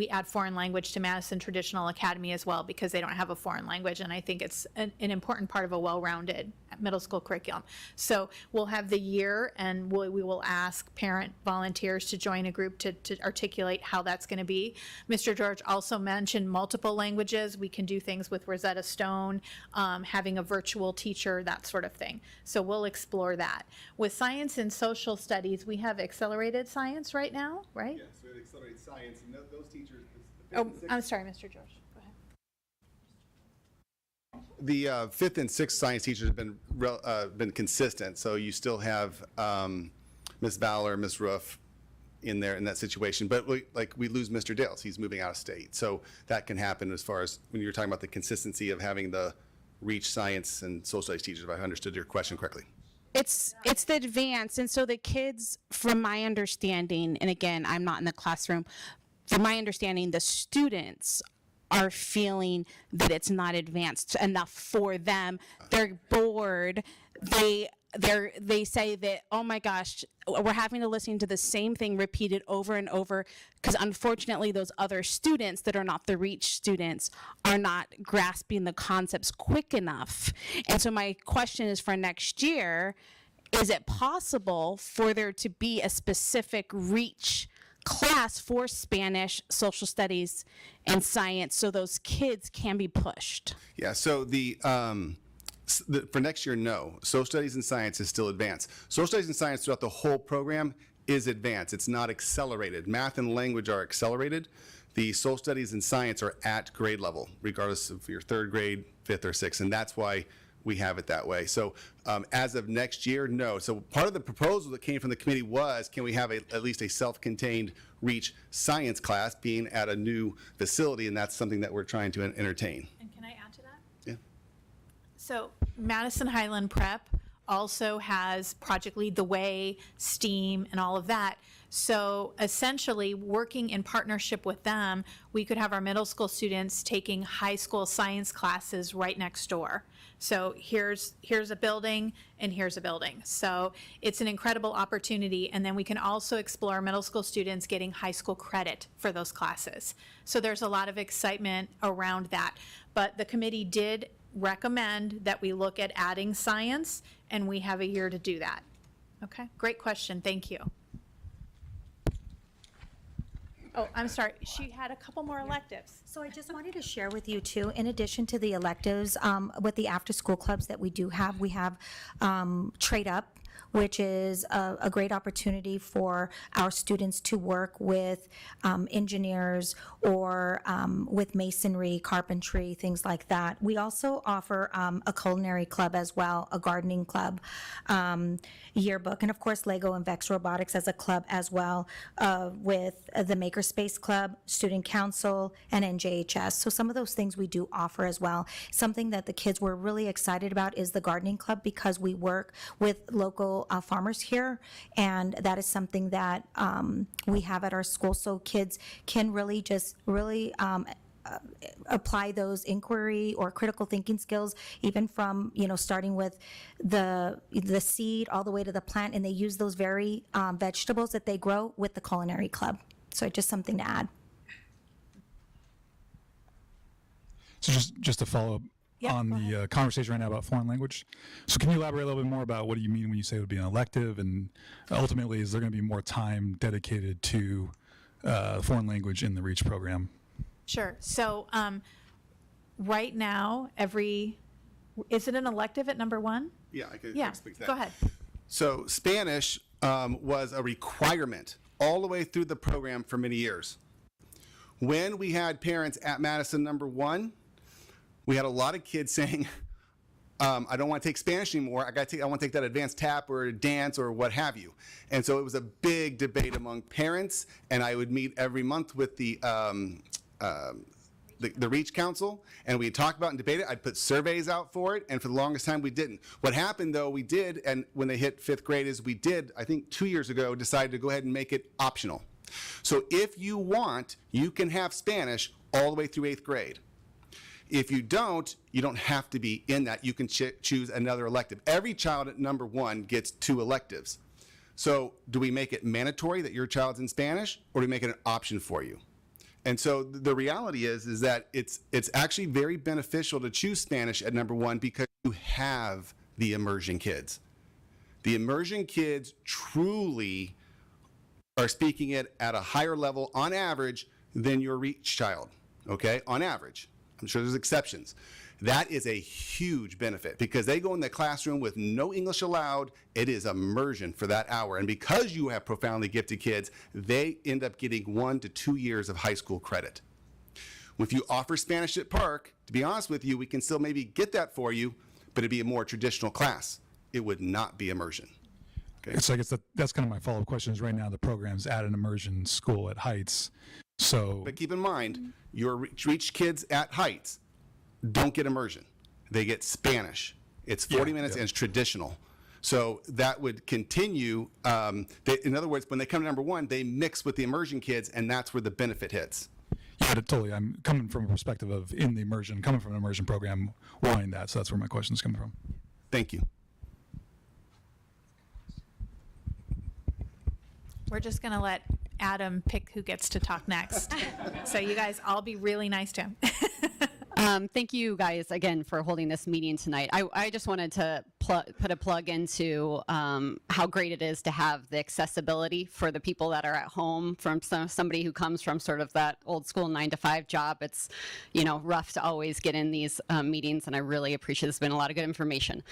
add foreign language to Madison Traditional Academy as well, because they don't have a foreign language, and I think it's an important part of a well-rounded middle school curriculum. So we'll have the year, and we will ask parent volunteers to join a group to articulate how that's going to be. Mr. George also mentioned multiple languages. We can do things with Rosetta Stone, having a virtual teacher, that sort of thing. So we'll explore that. With science and social studies, we have accelerated science right now, right? Yes, we have accelerated science, and those teachers. Oh, I'm sorry, Mr. George. Go ahead. The 5th and 6th science teachers have been consistent, so you still have Ms. Valor, Ms. Roof in there in that situation. But we lose Mr. Dales. He's moving out of state. So that can happen as far as when you're talking about the consistency of having the reach science and social studies teachers, if I understood your question correctly. It's the advanced, and so the kids, from my understanding, and again, I'm not in the classroom, from my understanding, the students are feeling that it's not advanced enough for them. They're bored. They say that, oh my gosh, we're having to listen to the same thing repeated over and over, because unfortunately those other students that are not the reach students are not grasping the concepts quick enough. And so my question is, for next year, is it possible for there to be a specific reach class for Spanish, social studies, and science, so those kids can be pushed? Yeah, so for next year, no. Social studies and science is still advanced. Social studies and science throughout the whole program is advanced. It's not accelerated. Math and language are accelerated. The social studies and science are at grade level, regardless of your 3rd grade, 5th, or 6th, and that's why we have it that way. So as of next year, no. So part of the proposal that came from the committee was, can we have at least a self-contained reach science class being at a new facility, and that's something that we're trying to entertain. And can I add to that? Yeah. So Madison Highland Prep also has Project Lead the Way, STEAM, and all of that. So essentially, working in partnership with them, we could have our middle school students taking high school science classes right next door. So here's a building, and here's a building. So it's an incredible opportunity. And then we can also explore middle school students getting high school credit for those classes. So there's a lot of excitement around that. But the committee did recommend that we look at adding science, and we have a year to do that. Okay, great question, thank you. Oh, I'm sorry, she had a couple more electives. So I just wanted to share with you too, in addition to the electives, with the after-school clubs that we do have, we have Trade Up, which is a great opportunity for our students to work with engineers or with masonry, carpentry, things like that. We also offer a culinary club as well, a gardening club, yearbook, and of course Lego and Vex Robotics as a club as well, with the Makerspace Club, Student Council, and NJHS. So some of those things we do offer as well. Something that the kids were really excited about is the gardening club, because we work with local farmers here, and that is something that we have at our school, so kids can really apply those inquiry or critical thinking skills, even from, starting with the seed all the way to the plant, and they use those very vegetables that they grow with the culinary club. So just something to add. So just to follow up on the conversation right now about foreign language. So can you elaborate a little bit more about what do you mean when you say it would be an elective, and ultimately is there going to be more time dedicated to foreign language in the REACH program? Sure, so right now, is it an elective at number 1? Yeah, I can speak to that. Go ahead. So Spanish was a requirement all the way through the program for many years. When we had parents at Madison #1, we had a lot of kids saying, I don't want to take Spanish anymore. I want to take that advanced tap or dance or what have you. And so it was a big debate among parents, and I would meet every month with the Reach Council, and we'd talk about and debate it. I'd put surveys out for it, and for the longest time we didn't. What happened though, we did, and when they hit 5th grade, is we did, I think 2 years ago, decided to go ahead and make it optional. So if you want, you can have Spanish all the way through 8th grade. If you don't have to be in that. You can choose another elective. Every child at #1 gets 2 electives. So do we make it mandatory that your child's in Spanish, or do we make it an option for you? And so the reality is that it's actually very beneficial to choose Spanish at #1 because you have the immersion kids. The immersion kids truly are speaking it at a higher level on average than your Reach child, okay? On average. I'm sure there's exceptions. That is a huge benefit because they go in the classroom with no English allowed. It is immersion for that hour. And because you have profoundly gifted kids, they end up getting 1 to 2 years of high school credit. If you offer Spanish at Park, to be honest with you, we can still maybe get that for you, but it'd be a more traditional class. It would not be immersion. Okay. So I guess that's kind of my follow-up question is right now the program's at an immersion school at Heights. So, but keep in mind, your Reach kids at Heights don't get immersion. They get Spanish. It's 40 minutes and it's traditional. So that would continue. In other words, when they come to #1, they mix with the immersion kids, and that's where the benefit hits. Yeah, totally. I'm coming from a perspective of coming from an immersion program, wanting that. So that's where my question is coming from. Thank you. We're just going to let Adam pick who gets to talk next. So you guys all be really nice to him. Thank you guys again for holding this meeting tonight. I just wanted to put a plug into how great it is to have the accessibility for the people that are at home from somebody who comes from sort of that old school 9-to-5 job. It's, rough to always get in these meetings, and I really appreciate there's been a lot of good information.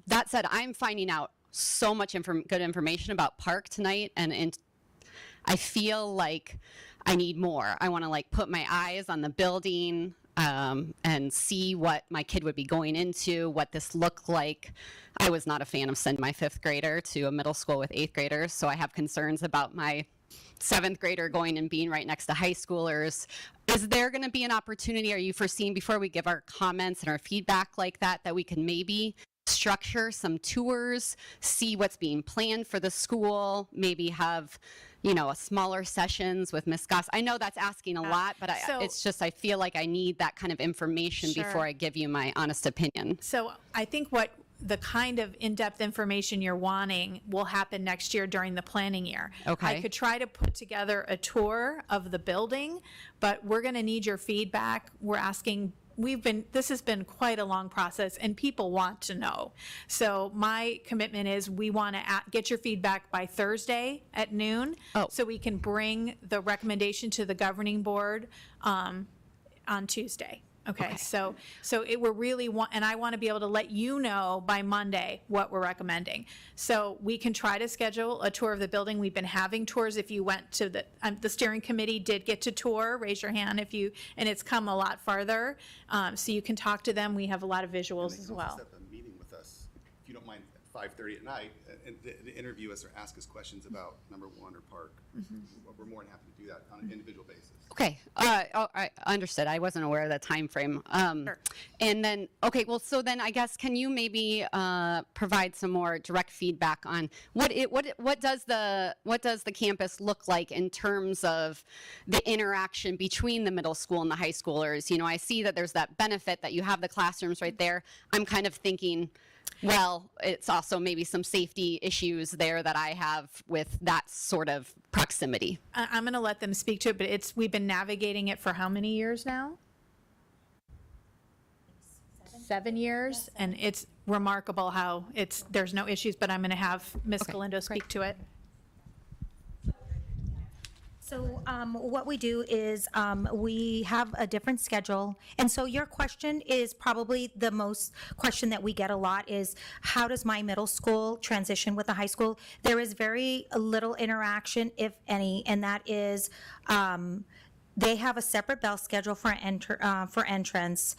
That said, I'm finding out so much good information about Park tonight, and I feel like I need more. I want to put my eyes on the building and see what my kid would be going into, what this looked like. I was not a fan of sending my 5th grader to a middle school with 8th graders, so I have concerns about my 7th grader going and being right next to high schoolers. Is there going to be an opportunity, are you foreseeing before we give our comments and our feedback like that we can maybe structure some tours, see what's being planned for the school, maybe have, a smaller sessions with Ms. Goss? I know that's asking a lot, but it's just, I feel like I need that kind of information before I give you my honest opinion. So I think what the kind of in-depth information you're wanting will happen next year during the planning year. Okay. I could try to put together a tour of the building, but we're going to need your feedback. We're asking this has been quite a long process, and people want to know. So my commitment is we want to get your feedback by Thursday at noon, so we can bring the recommendation to the governing board on Tuesday. Okay. So we're really and I want to be able to let you know by Monday what we're recommending. So we can try to schedule a tour of the building. We've been having tours. If you went to the steering committee did get to tour, raise your hand and it's come a lot farther. So you can talk to them. We have a lot of visuals as well. Set up a meeting with us, if you don't mind, at 5:30 at night, and to interview us or ask us questions about #1 or Park. We're more than happy to do that on an individual basis. Okay, I understood. I wasn't aware of the time frame. Sure. And then, so then I guess can you maybe provide some more direct feedback on what does the campus look like in terms of the interaction between the middle school and the high schoolers? I see that there's that benefit that you have the classrooms right there. I'm kind of thinking, well, it's also maybe some safety issues there that I have with that sort of proximity. I'm going to let them speak to it, but we've been navigating it for how many years now? 7 years, and it's remarkable how there's no issues, but I'm going to have Ms. Galindo speak to it. So what we do is we have a different schedule. And so your question is probably the most question that we get a lot is, how does my middle school transition with the high school? There is very little interaction, if any, and that is They have a separate bell schedule for entrance.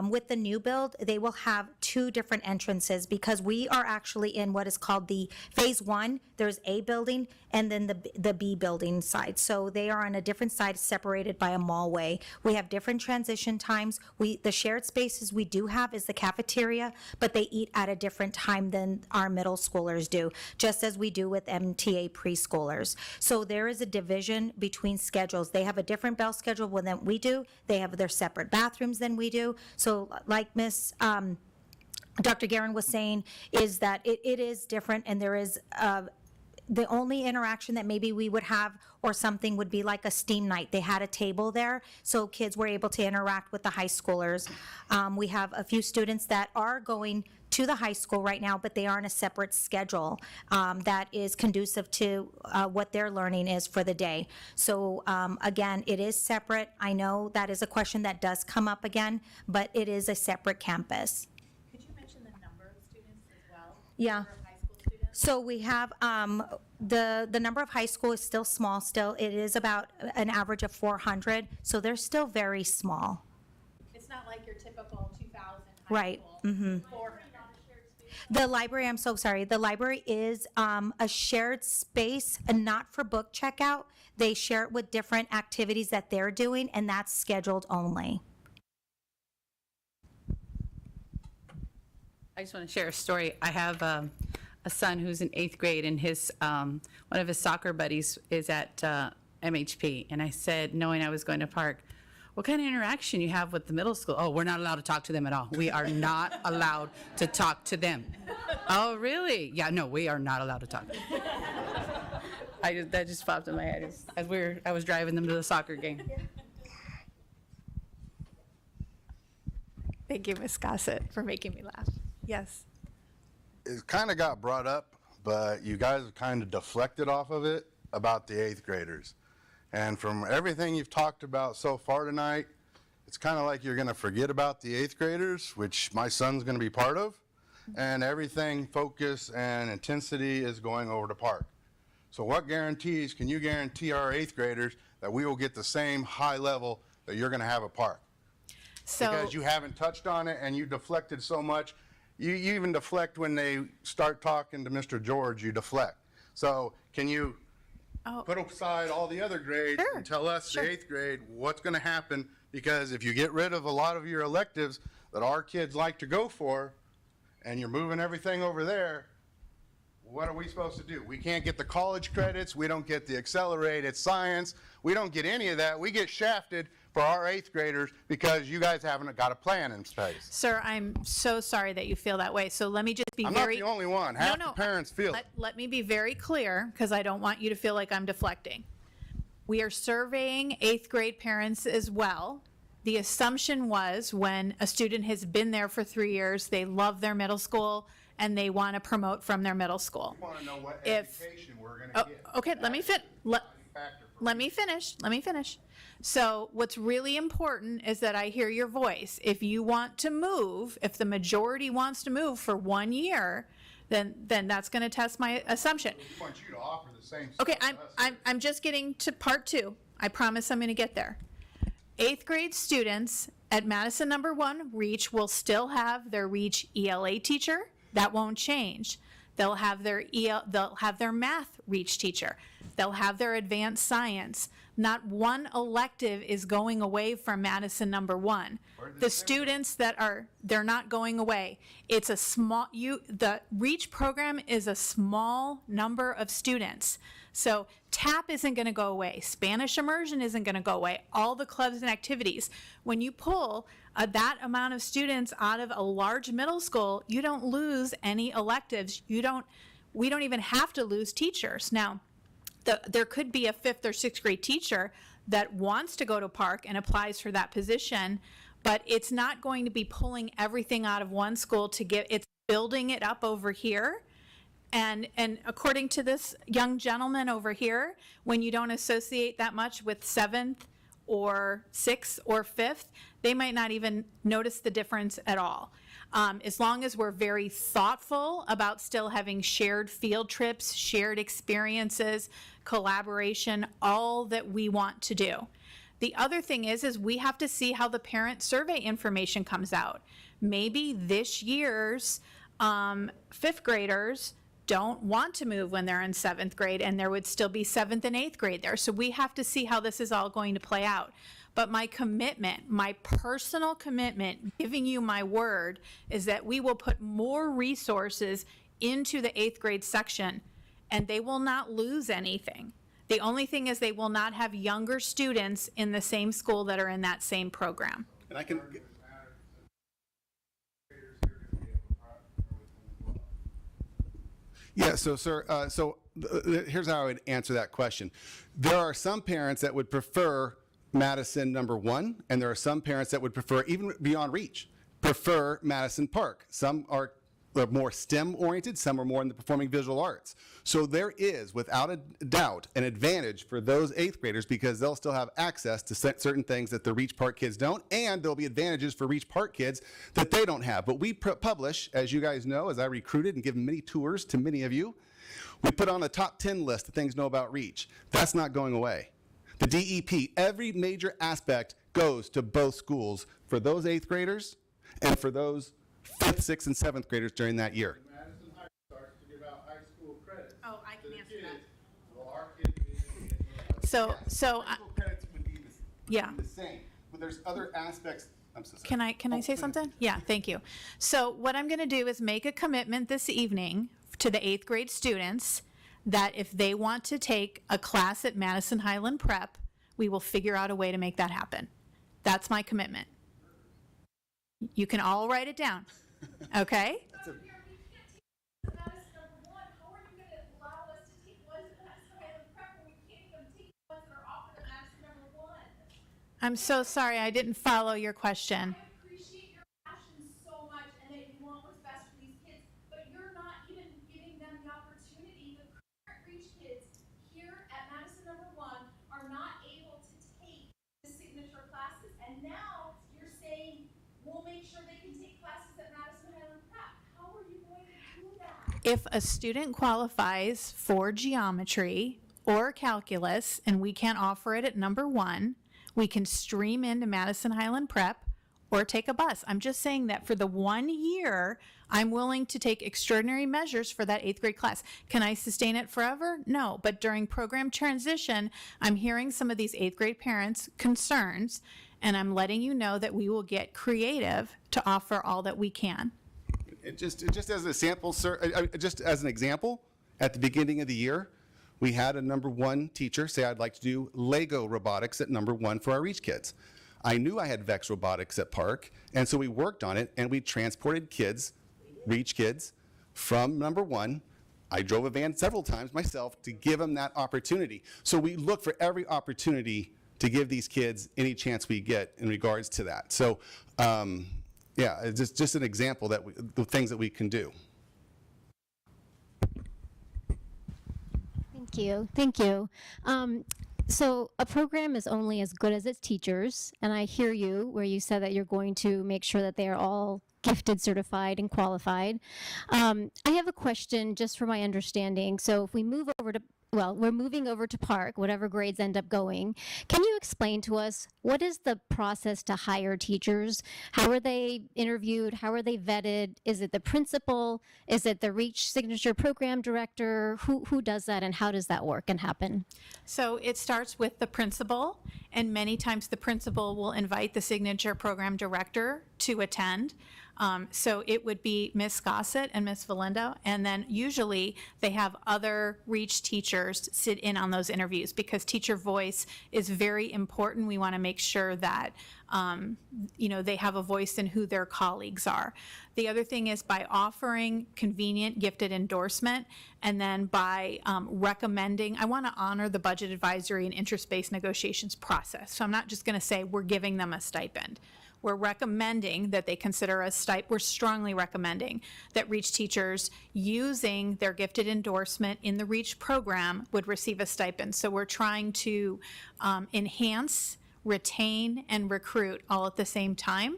With the new build, they will have 2 different entrances because we are actually in what is called the phase 1. There's A building and then the B building side. So they are on a different side, separated by a mallway. We have different transition times. The shared spaces we do have is the cafeteria, but they eat at a different time than our middle schoolers do, just as we do with MTA preschoolers. So there is a division between schedules. They have a different bell schedule than we do. They have their separate bathrooms than we do. So like Dr. Guerin was saying, is that it is different, and there is the only interaction that maybe we would have or something would be like a STEAM night. They had a table there, so kids were able to interact with the high schoolers. We have a few students that are going to the high school right now, but they are on a separate schedule that is conducive to what their learning is for the day. So again, it is separate. I know that is a question that does come up again, but it is a separate campus. Could you mention the number of students as well? Yeah. So we have, the number of high school is still small still. It is about an average of 400, so they're still very small. It's not like your typical 2,000 high Right. school. Mm-hmm. The library, I'm so sorry, the library is a shared space, and not for book checkout. They share it with different activities that they're doing, and that's scheduled only. I just want to share a story. I have a son who's in 8th grade, and one of his soccer buddies is at MHP. And I said, knowing I was going to Park, what kind of interaction you have with the middle school? Oh, we're not allowed to talk to them at all. We are not allowed to talk to them. Oh, really? Yeah, no, we are not allowed to talk. That just popped in my head as I was driving them to the soccer game. Thank you, Ms. Gossett, for making me laugh. Yes. It kind of got brought up, but you guys kind of deflected off of it about the 8th graders. And from everything you've talked about so far tonight, it's kind of like you're going to forget about the 8th graders, which my son's going to be part of, and everything, focus and intensity is going over to Park. So what guarantees can you guarantee our 8th graders that we will get the same high level that you're going to have at Park? So, Because you haven't touched on it and you deflected so much. You even deflect when they start talking to Mr. George, you deflect. So can you put aside all the other grades and tell us, the 8th grade, what's going to happen? Because if you get rid of a lot of your electives that our kids like to go for, and you're moving everything over there, what are we supposed to do? We can't get the college credits. We don't get the accelerated science. We don't get any of that. We get shafted for our 8th graders because you guys haven't got a plan in place. sir, I'm so sorry that you feel that way. So let me just be I'm very. not the only one. Half the parents feel it. Let me be very clear, because I don't want you to feel like I'm deflecting. We are surveying 8th grade parents as well. The assumption was when a student has been there for 3 years, they love their middle school, and they want to promote from their middle school. We want to know what education we're going to get. Okay, let me finish. Let me finish. So what's really important is that I hear your voice. If you want to move, if the majority wants to move for 1 year, then that's going to test my assumption. We want you to offer the same Okay, stuff to us. I'm just getting to part 2. I promise I'm going to get there. 8th grade students at Madison number 1 REACH will still have their REACH ELA teacher. That won't change. They'll have their math REACH teacher. They'll have their advanced science. Not one elective is going away from Madison number 1. The students they're not going away. It's a the REACH program is a small number of students. So TAP isn't going to go away. Spanish immersion isn't going to go away. All the clubs and activities. When you pull that amount of students out of a large middle school, you don't lose any electives. We don't even have to lose teachers. Now, there could be a 5th or 6th grade teacher that wants to go to Park and applies for that position, but it's not going to be pulling everything out of one school it's building it up over here. And according to this young gentleman over here, when you don't associate that much with 7th or 6th or 5th, they might not even notice the difference at all. As long as we're very thoughtful about still having shared field trips, shared experiences, collaboration, all that we want to do. The other thing is we have to see how the parent survey information comes out. Maybe this year's fifth graders don't want to move when they're in seventh grade, and there would still be seventh and eighth grade there. So we have to see how this is all going to play out. But my commitment, my personal commitment, giving you my word, is that we will put more resources into the eighth grade section, and they will not lose anything. The only thing is they will not have younger students in the same school that are in that same program. And I can. Yeah, so sir, here's how I would answer that question. There are some parents that would prefer Madison #1, and there are some parents that would prefer, even beyond reach, prefer Madison Park. Some are more STEM oriented, some are more in the performing visual arts. So there is, without a doubt, an advantage for those eighth graders because they'll still have access to certain things that the Reach Park kids don't, and there'll be advantages for Reach Park kids that they don't have. But we publish, as you guys know, as I recruited and given many tours to many of you, we put on a top 10 list of things to know about Reach. That's not going away. The DEP, every major aspect goes to both schools for those eighth graders and for those fifth, sixth, and seventh graders during that year. Madison High starts to give out high school credits. Oh, I can answer that. Well, our kids So High school credits would be yeah. the same, but there's other aspects. I'm so sorry. Can I say something? Yeah, thank you. So what I'm going to do is make a commitment this evening to the eighth grade students that if they want to take a class at Madison Highland Prep, we will figure out a way to make that happen. That's my commitment. You can all write it down, okay? I'm so sorry, I didn't follow your question. I appreciate your passion so much and that you want what's best for these kids, but you're not even giving them the opportunity. The current Reach kids here at Madison #1 are not able to take the signature classes. And now you're saying, we'll make sure they can take classes at Madison Highland Prep. How are you going to do that? If a student qualifies for geometry or calculus and we can't offer it at #1, we can stream into Madison Highland Prep or take a bus. I'm just saying that for the 1 year, I'm willing to take extraordinary measures for that eighth grade class. Can I sustain it forever? No, but during program transition, I'm hearing some of these eighth grade parents' concerns, and I'm letting you know that we will get creative to offer all that we can. Just as a sample, sir, just as an example, at the beginning of the year, we had a #1 teacher say, I'd like to do Lego robotics at #1 for our Reach kids. I knew I had VEX robotics at Park, and so we worked on it, and we transported kids, Reach kids, from #1. I drove a van several times myself to give them that opportunity. So we look for every opportunity to give these kids any chance we get in regards to that. So, yeah, it's just an example that the things that we can do. Thank you. So a program is only as good as its teachers, and I hear you where you said that you're going to make sure that they are all gifted, certified, and qualified. I have a question just for my understanding. So if we move over to we're moving over to Park, whatever grades end up going. Can you explain to us what is the process to hire teachers? How are they interviewed? How are they vetted? Is it the principal? Is it the Reach Signature Program Director? Who does that, and how does that work and happen? So it starts with the principal, and many times the principal will invite the Signature Program Director to attend. So it would be Ms. Gossett and Ms. Valindo, and then usually they have other Reach teachers sit in on those interviews because teacher voice is very important. We want to make sure that they have a voice in who their colleagues are. The other thing is by offering convenient gifted endorsement, and then by recommending, I want to honor the budget advisory and interest-based negotiations process. So I'm not just going to say we're giving them a stipend. We're recommending that they consider a stipend. We're strongly recommending that Reach teachers using their gifted endorsement in the Reach program would receive a stipend. So we're trying to enhance, retain, and recruit all at the same time.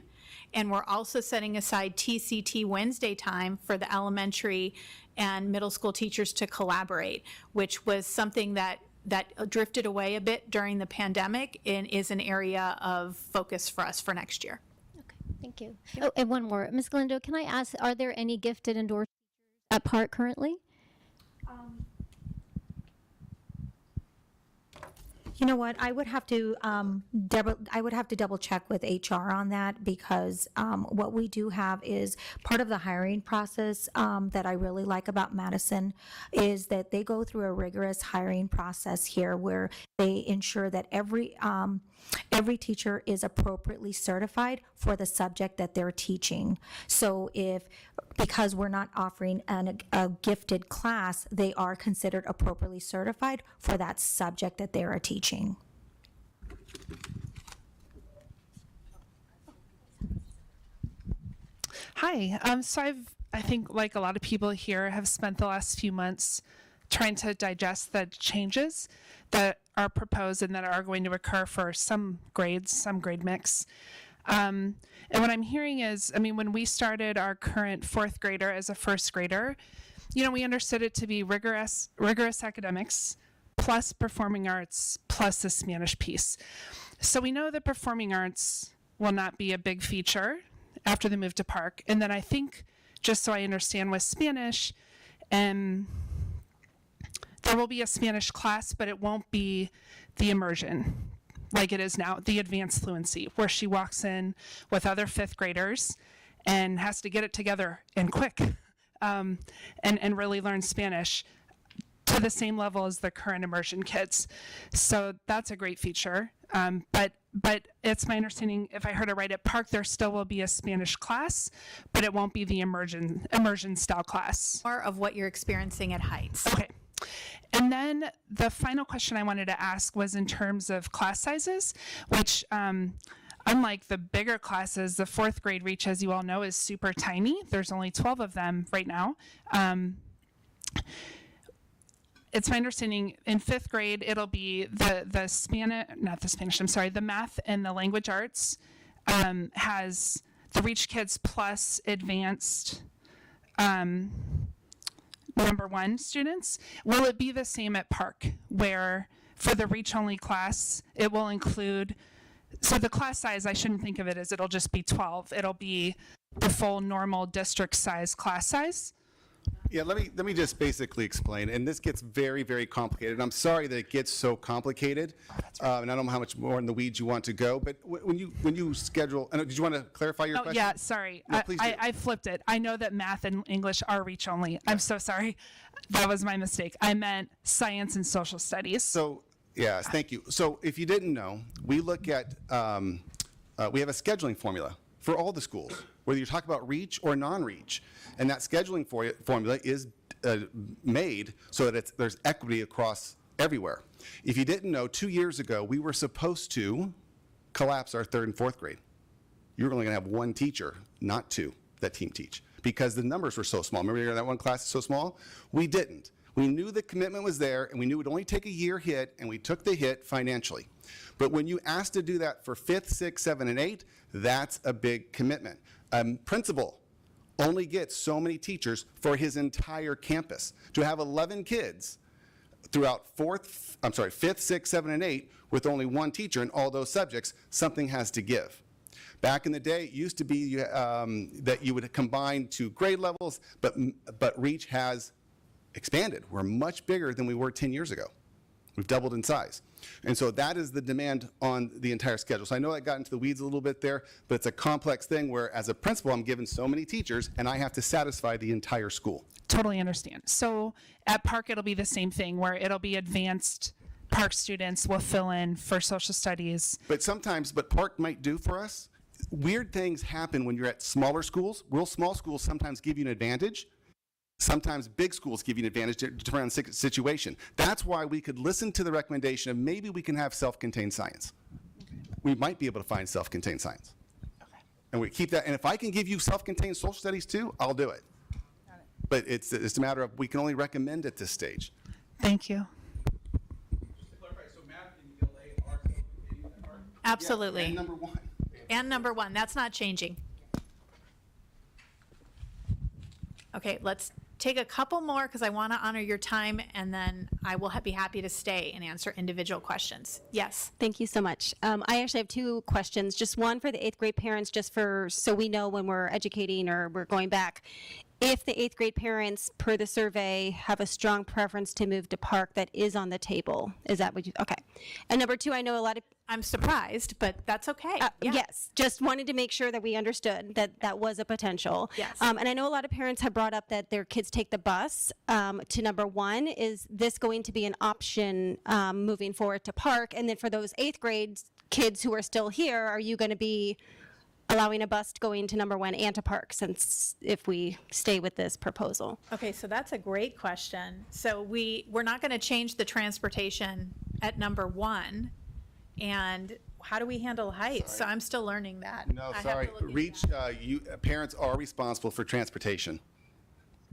And we're also setting aside TCT Wednesday time for the elementary and middle school teachers to collaborate, which was something that that drifted away a bit during the pandemic and is an area of focus for us for next year. Thank you. Oh, and one more. Ms. Galindo, can I ask, are there any gifted indoor teachers at Park currently? You know what? I would have to double check with HR on that, because what we do have is part of the hiring process that I really like about Madison is that they go through a rigorous hiring process here where they ensure that every teacher is appropriately certified for the subject that they're teaching. So because we're not offering a gifted class, they are considered appropriately certified for that subject that they are teaching. Hi. I think like a lot of people here have spent the last few months trying to digest the changes that are proposed and that are going to occur for some grades, some grade mix. And what I'm hearing is, when we started our current fourth grader as a first grader, we understood it to be rigorous academics plus performing arts plus the Spanish piece. So we know that performing arts will not be a big feature after the move to Park. And then I think, just so I understand with Spanish, there will be a Spanish class, but it won't be the immersion like it is now, the advanced fluency, where she walks in with other fifth graders and has to get it together and quick and really learn Spanish to the same level as the current immersion kids. So that's a great feature. But it's my understanding, if I heard it right, at Park there still will be a Spanish class, but it won't be the immersion style class. More of what you're experiencing at Heights. Okay. And then the final question I wanted to ask was in terms of class sizes, which unlike the bigger classes, the fourth grade reach, as you all know, is super tiny. There's only 12 of them right now. It's my understanding in fifth grade, it'll be the math and the language arts has the Reach Kids plus advanced number one students. Will it be the same at Park, where for the Reach only class, it will include, so the class size, I shouldn't think of it as it'll just be 12. It'll be the full normal district size class size. Yeah, let me just basically explain, and this gets very, very complicated. I'm sorry that it gets so complicated, and I don't know how much more in the weeds you want to go, but when you schedule, did you want to clarify your question? Yeah, sorry. No, please do. I flipped it. I know that math and English are Reach only. I'm so sorry. That was my mistake. I meant science and social studies. So, yes, thank you. So if you didn't know, we look at, we have a scheduling formula for all the schools, whether you talk about Reach or non-Reach. And that scheduling formula is made so that there's equity across everywhere. If you didn't know, 2 years ago, we were supposed to collapse our third and fourth grade. You were only going to have one teacher, not two, that team teach, because the numbers were so small. Remember that one class is so small? We didn't. We knew the commitment was there, and we knew it would only take a year hit, and we took the hit financially. But when you asked to do that for 5th, 6th, 7, and 8, that's a big commitment. Principal only gets so many teachers for his entire campus. To have 11 kids throughout 5th, 6th, 7, and 8 with only one teacher in all those subjects, something has to give. Back in the day, it used to be that you would combine 2 grade levels, but Reach has expanded. We're much bigger than we were 10 years ago. We've doubled in size. And so that is the demand on the entire schedule. So I know I got into the weeds a little bit there, but it's a complex thing where as a principal, I'm given so many teachers and I have to satisfy the entire school. Totally understand. So at Park, it'll be the same thing where it'll be advanced Park students will fill in for social studies. But sometimes, what Park might do for us, weird things happen when you're at smaller schools. Real small schools sometimes give you an advantage. Sometimes big schools give you an advantage depending on the situation. That's why we could listen to the recommendation of maybe we can have self-contained science. We might be able to find self-contained science. Okay. And we keep that. And if I can give you self-contained social studies too, I'll do it. But it's a matter of we can only recommend at this stage. Thank you. Absolutely. Yeah, and number 1. And number 1. That's not changing. Okay, let's take a couple more because I want to honor your time, and then I will be happy to stay and answer individual questions. Yes. Thank you so much. I actually have two questions. Just one for the 8th grade parents, just for so we know when we're educating or we're going back. If the 8th grade parents, per the survey, have a strong preference to move to Park, that is on the table. Is that what you, okay. And number two, I know a lot of. I'm surprised, but that's okay. Yeah. Yes, just wanted to make sure that we understood that that was a potential. Yes. And I know a lot of parents have brought up that their kids take the bus to number one. Is this going to be an option moving forward to Park? And then for those 8th grade kids who are still here, are you going to be allowing a bus going to number one and to Park, since if we stay with this proposal? Okay, so that's a great question. So we're not going to change the transportation at number one. And how do we handle heights? So I'm still learning that. No, I have sorry. to look into Reach, parents are responsible for transportation.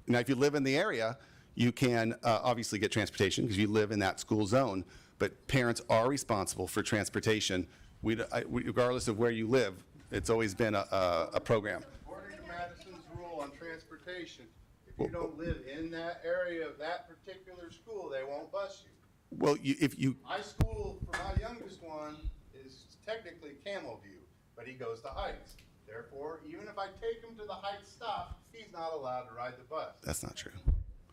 Now, if you live in the area, you can obviously get transportation because you live in that school zone, but parents are responsible for transportation. Regardless of where you live, it's always been a program. According to Madison's rule on transportation, if you don't live in that area of that particular school, they won't bus you. Well, My school for my youngest one is technically Camelview, but he goes to Heights. Therefore, even if I take him to the Heights stop, he's not allowed to ride the bus. That's not true.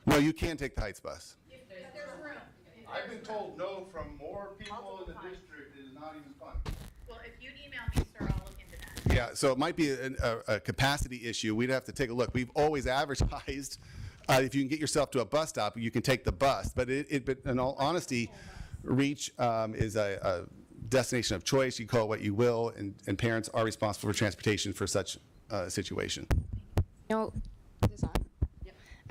No, you can take the Heights bus. I've been told no from more people in the district. It is not even funny. Well, if you email me, sir, I'll look into that. Yeah, so it might be a capacity issue. We'd have to take a look. We've always advertised if you can get yourself to a bus stop, you can take the bus. But but in all honesty, Reach is a destination of choice. You call it what you will, and parents are responsible for transportation for such a situation. No,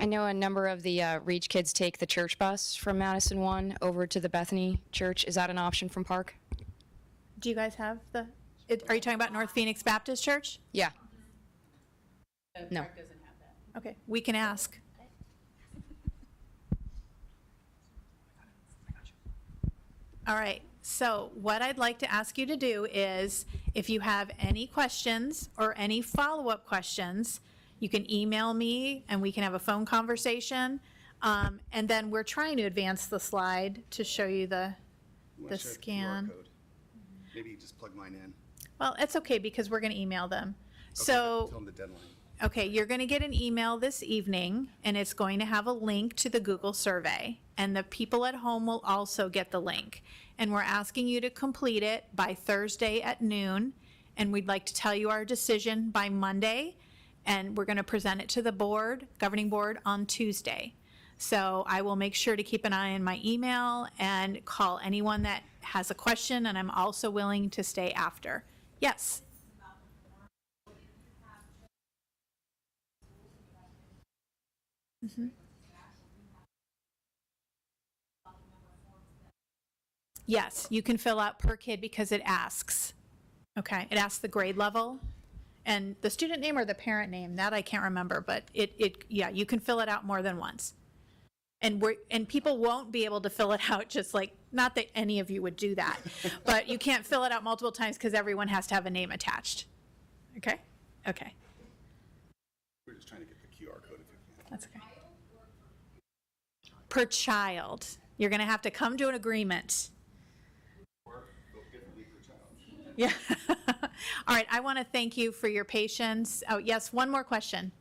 I know a number of the Reach kids take the church bus from Madison 1 over to the Bethany Church. Is that an option from Park? Do you guys have are you talking about North Phoenix Baptist Church? Yeah. No. Okay, we can ask. All right, so what I'd like to ask you to do is, if you have any questions or any follow-up questions, you can email me and we can have a phone conversation. And then we're trying to advance the slide to show you the scan. Maybe you just plug mine in. Well, it's okay because we're going to email them. Tell So, them the deadline. okay, you're going to get an email this evening, and it's going to have a link to the Google survey. And the people at home will also get the link. And we're asking you to complete it by Thursday at noon. And we'd like to tell you our decision by Monday. And we're going to present it to the board, governing board, on Tuesday. So I will make sure to keep an eye on my email and call anyone that has a question. And I'm also willing to stay after. Yes. Mm-hmm. Yes, you can fill out per kid because it asks. Okay, it asks the grade level and the student name or the parent name. That I can't remember, but yeah, you can fill it out more than once. And people won't be able to fill it out just like, not that any of you would do that, but you can't fill it out multiple times because everyone has to have a name attached. Okay? Okay. We're just trying to get the QR code if you can. That's okay. Per child. You're going to have to come to an agreement. Yeah. All right. I want to thank you for your patience. Oh, yes. One more question.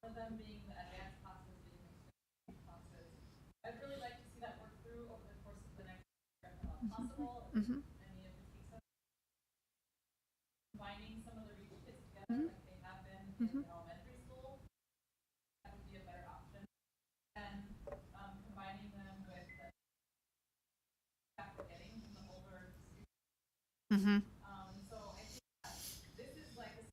Them being the advanced classes, being the classes. I'd really like to see that work through over the course of the next year if at all possible. Mm-hmm. Any of the pieces. Combining some of the Reach kids together like they have been in elementary school, that would be a better option. And combining them with the that we're getting from the older students. Mm-hmm. So I think that this is like a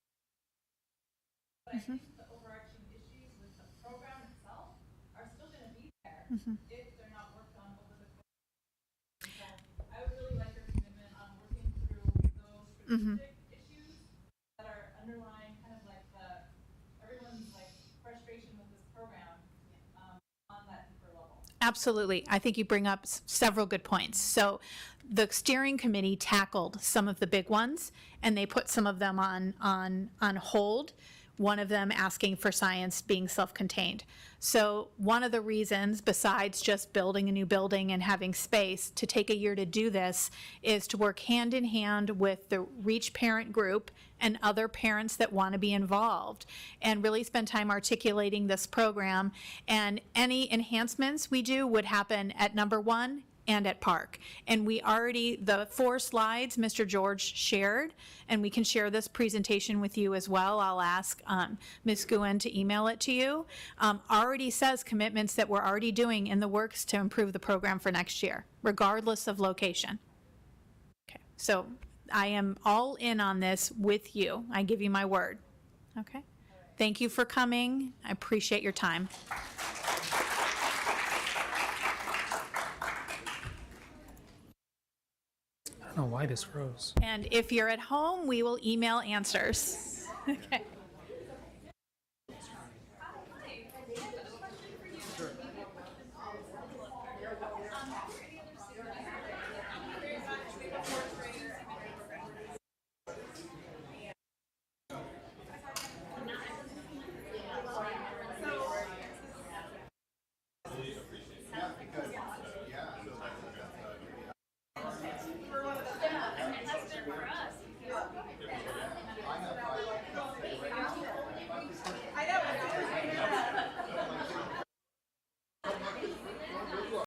but I think the overarching issues with the program itself are still going to be there if they're not worked on over the course. So I would really like your commitment on working through those strategic issues that are underlying kind of like everyone's like frustration with this Absolutely. I think you bring up several good points. So the steering committee tackled some of the big ones, and they put some of them on hold, one of them asking for science being self-contained. So one of the reasons, besides just building a new building and having space, to take a year to do this is to work hand in hand with the REACH parent group and other parents that want to be involved, and really spend time articulating this program. And any enhancements we do would happen at number 1 and at Park. And we already, the 4 slides Mr. George shared, and we can share this presentation with you as well. I'll ask Ms. Guen to email it to you. Already says commitments that we're already doing in the works to improve the program for next year, regardless of location. Okay, so I am all in on this with you. I give you my word. Okay? Thank you for coming. I appreciate your time. I don't know why this froze. And if you're at home, we will email answers. Okay.